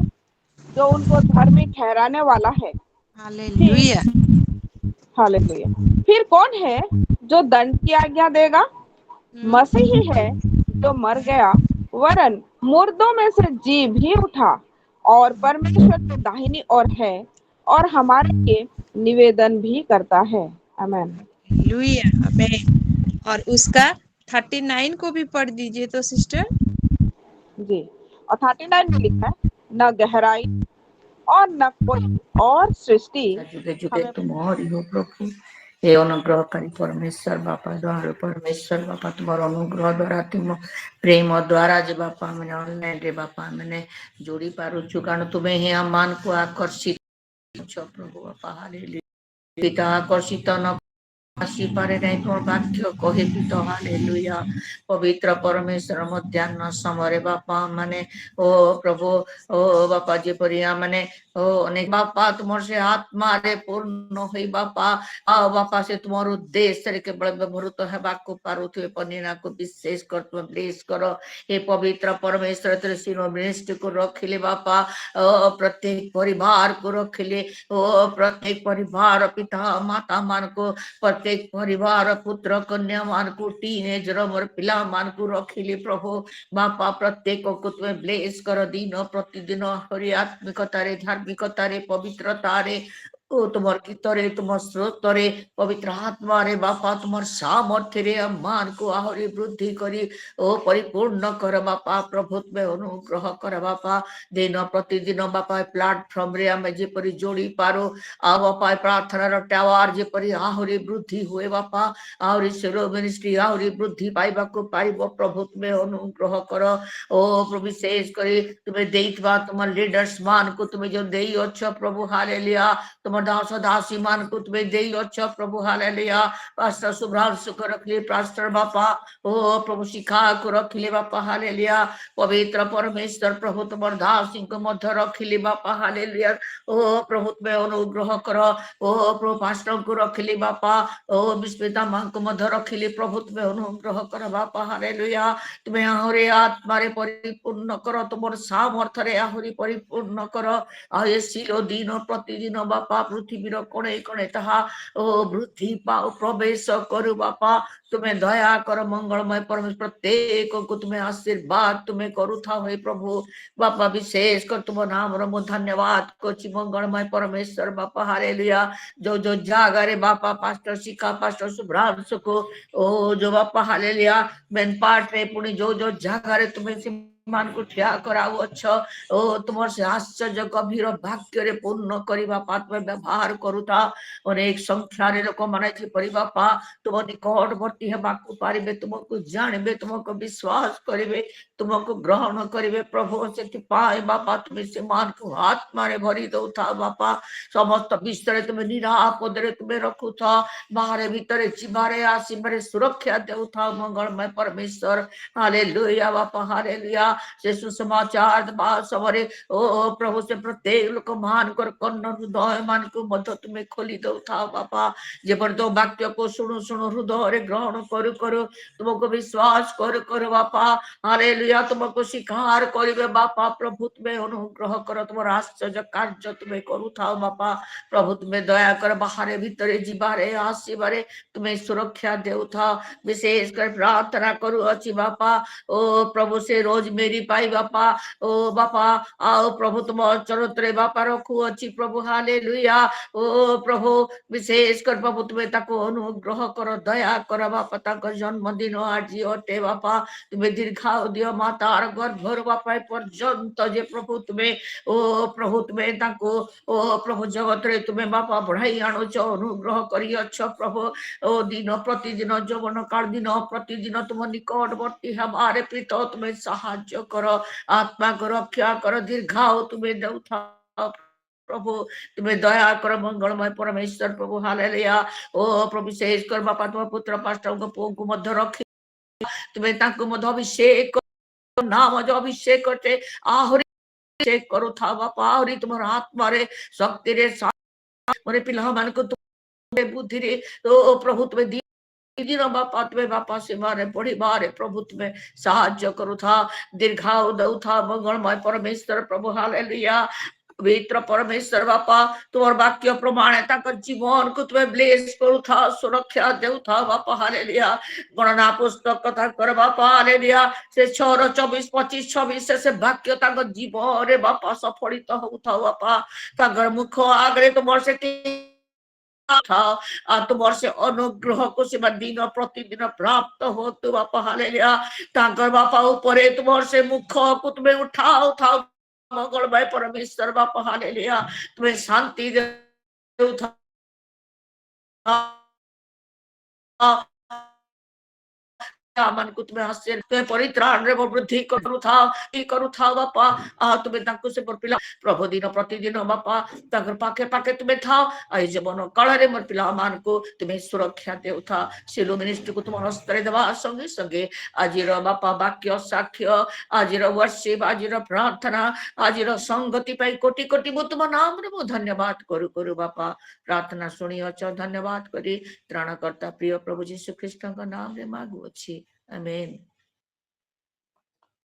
जो उनको धर्मी ठहराने वाला है। हालेलुया। हालेलुया। फिर कौन है जो दंड की आज्ञा देगा? मसीह ही है जो मर गया, वरन मुर्दों में से जी भी उठा और परमेश्वर के दाहिनी ओर है और हमारे लिए निवेदन भी करता है। आमीन। हालेलुया, आमीन। और उसका 39 को भी पढ़ दीजिए तो सिस्टर। जी, और 39 में लिखा है, न गहराई और न कोई और सृष्टि जुगे जुगे हमें। तुम और हो प्रभु, हे अनुग्रहकारी परमेश्वर बापा, द्वारा परमेश्वर बापा तुम्हार अनुग्रह द्वारा तुम प्रेम द्वारा जे बापा मैंने ऑनलाइन रे बापा मैंने जोड़ी पारुछु, कारण तुम्हें ही हम मान को आकर्षित प्रभु बापा। हालेलुया। पिता आकर्षित न ଆସିପାରେ ନାହିଁ ତୁମ ବାକ୍ୟ କହିବି ତ। ହାଲେଲୁୟା। ପବିତ୍ର ପରମେଶ୍ୱର ମଧ୍ୟାହ୍ନ ସମୟରେ ବାପା ମାନେ ଓ ପ୍ରଭୁ ଓ ବାପା ଯେପରି ମାନେ ଓ ଅନେକ ବାପା ତୁମର ସେ ଆତ୍ମାରେ ପୂର୍ଣ୍ଣ ହୋଇ ବାପା ଆଉ ବାପା ସେ ତୁମର ଉଦ୍ଦେଶ୍ୟରେ କେବଳ ବ୍ୟବହୃତ ହେବାକୁ ପାରୁଥିବେ। ପନିନାକୁ ବିଶେଷ କର, ତୁମେ ବ୍ଲେସ କର हे पवित्र परमेश्वर तेरे सिरों को रखिले बापा, प्रत्येक परिवार को रखिले, प्रत्येक परिवार पिता माता मान को, प्रत्येक परिवार पुत्र कन्या मान को, टीनेजर मोर पिला मान को रखिले प्रभु बापा। प्रत्येक को तुम्हें ब्लेस कर दिन प्रतिदिन हरि आत्मिकतारे धार्मिकतारे पवित्रतारे ओ तुमर गीतरे तुम स्रोतरे पवित्र आत्मा रे बापा तुमर सामर्थ्य रे मान को आहरी वृद्धि करी ओ परिपूर्ण कर बापा। प्रभु तुम्हें अनुग्रह कर बापा। दिन प्रतिदिन बापा प्लाटफर्म रे आमे जेपरि जोड़ी पारो आ बापा प्रार्थना टावर जेपरि आहरी वृद्धि हुए बापा, आहरी सेरो मिनिस्ट्री आहरी वृद्धि पाइबा को पाइबो प्रभु तुम्हें अनुग्रह कर। ओ प्रभु विशेष करी तुम्हें देइतबा तुम लीडर्स मान को तुम्हें जो देई अच्छा प्रभु। हालेलुया। तुम दास दासी मान को तुम्हें देई अच्छा प्रभु। हालेलुया। पास्टर शुभ्रांशु को रखिले, पास्टर बापा ओ प्रभु शिखा को रखिले बापा। हालेलुया। पवित्र परमेश्वर प्रभु तुम दासी को मध्य रखिले बापा। हालेलुया। ओ प्रभु तुम्हें अनुग्रह कर। ओ प्रभु पास्टर को रखिले बापा। ओ विस्मिता मां को मध्य रखिले प्रभु तुम्हें अनुग्रह कर बापा। हालेलुया। तुम्हें आहरी आत्मा रे परिपूर्ण कर, तुम सामर्थ्य रे आहरी परिपूर्ण कर। ये शिरो दिन प्रतिदिन बापा पृथ्वीर कोणे कोणे ताहा ओ वृद्धि पाओ प्रवेश करू बापा। तुम्हें दया कर मंगलमय परमेश्वर प्रत्येक को तुम्हें आशीर्वाद तुम्हें करुथा हे प्रभु बापा। विशेष कर तुम नाम रो धन्यवाद कोची मंगलमय परमेश्वर बापा। हालेलुया। जो जो जागा रे बापा पास्टर शिखा पास्टर शुभ्रांशु को ओ जो बापा हालेलुया मेन पार्ट रे पुणी जो जो जागा रे तुम्हें मान को ठिया कराओ अच्छा ओ तुम से आश्चर्य गभीर भाग्य रे पूर्ण करवा पात्म व्यवहार करूता। अनेक संख्या रे लोक माने जेपरि बापा तुम निकटवर्ती हेबाकु पारिबे, तुमको जानबे, तुमको विश्वास करिवे, तुमको ग्रहण करिवे प्रभु। से पाए बापा तुम से मान को आत्मा रे भरी दउथा बापा। समस्त विषय तुम निरापद रे तुम रखुथा, बाहर भीतर जीवारे आसीबारे सुरक्षा देउथा मंगलमय परमेश्वर। हालेलुया बापा। हालेलुया। से सुसमाचार सबरे ओ प्रभु से प्रत्येक लोक मान कर कर्ण हृदय मान को मध्य तुम्हें खोली दउथा बापा। जेपर तो वाक्य को सुनु सुनु हृदय रे ग्रहण करू करू तुमको विश्वास करू करू बापा। हालेलुया। तुमको स्वीकार करिवे बापा। प्रभु तुम्हें अनुग्रह कर, तुम आश्चर्य कार्य तुम्हें करूथा बापा। प्रभु तुम्हें दया कर, बाहर भीतर जीवारे आसीबारे तुम्हें सुरक्षा देउथा। विशेष कर प्रार्थना करू अछि बापा ओ प्रभु से रोज मेरी पाई बापा ओ बापा आओ प्रभु तुम चरित्र बापा रखु अच्छी प्रभु। हालेलुया। ओ प्रभु विशेष कर प्रभु तुम्हें ताको अनुग्रह कर, दया कर बापा। ताको जन्मदिन आज अटे बापा। तुम्हें दीर्घायु दियो मातार गर्भर बापा पर्यंत जे प्रभु तुम्हें ओ प्रभु तुम्हें ताको ओ प्रभु जगत रे तुम्हें बापा बढ़ाई आणुच, अनुग्रह करी अच्छा प्रभु। ओ दिन प्रतिदिन जौवन काल दिन प्रतिदिन तुम निकटवर्ती हमारे प्रीत तुम्हें साहाय्य ସାହାଯ୍ୟ କର, ଆତ୍ମାକୁ ରକ୍ଷା କର, ଦୀର୍ଘାଉ ତୁମେ ଦେଉଥାଅ प्रभु, तुम्हें दया कर मंगलमय परमेश्वर प्रभु हालेलुया। ओ प्रभु शेष कर बापा तुम पुत्र पास्टर पुओ को मध्य रखी तुम्हें तांको मध्य अभिषेक नाम जो अभिषेक करते आहरी अभिषेक करू था बापा, आहरी तुम आत्मा रे शक्ति रे मोरे पिला मान को तुम बुद्धि रे तो प्रभु तुम्हें दिन बापा तुम्हें बापा से मारे पढ़ी बारे प्रभु तुम्हें साहाଯ୍य करू था, दीर्घायु दऊ था मंगलमय परमेश्वर प्रभु हालेलुया। पवित्र परमेश्वर बापा तुम वाक्य प्रमाण जीवन को तुम्हें ब्लेस करू था, सुरक्षा देऊ था बापा हालेलुया। गणना पुस्तक कथा कर बापा हालेलुया से 6 24 25 26 से वाक्य जीवन रे बापा सफलित हो था बापा मुख आगे तुम से तुम से अनुग्रह को सेवा दिन प्रतिदिन प्राप्त हो तु बापा हालेलुया। तांकर बापा ऊपर तुम से मुख को तुम्हें उठाओ था मंगलमय परमेश्वर बापा हालेलुया। तुम्हें शांति देऊ था मन को तुम्हें हास्य तुम्हें परित्राण रे वृद्धि करू था बापा तुम्हें तांको से पिला प्रभु दिन प्रतिदिन बापा तांकर पाखे पाखे तुम्हें था आई जीवन काल रे मोर पिला मान को तुम्हें सुरक्षा देउ था सिलो मिनिस्ट्री को तुम हस्ते देवा संगे संगे आजिर बापा वाक्य साक्ष्य आजिर वर्शिप आजिर प्रार्थना आजिर संगति पाई कोटि कोटि मो तुम नाम रे मो धन्यवाद करू करू बापा प्रार्थना सुनी अछ धन्यवाद करी त्राणकर्ता प्रिय प्रभु यीशु ख्रीष्ट का नाम रे मागु अछि आमेन।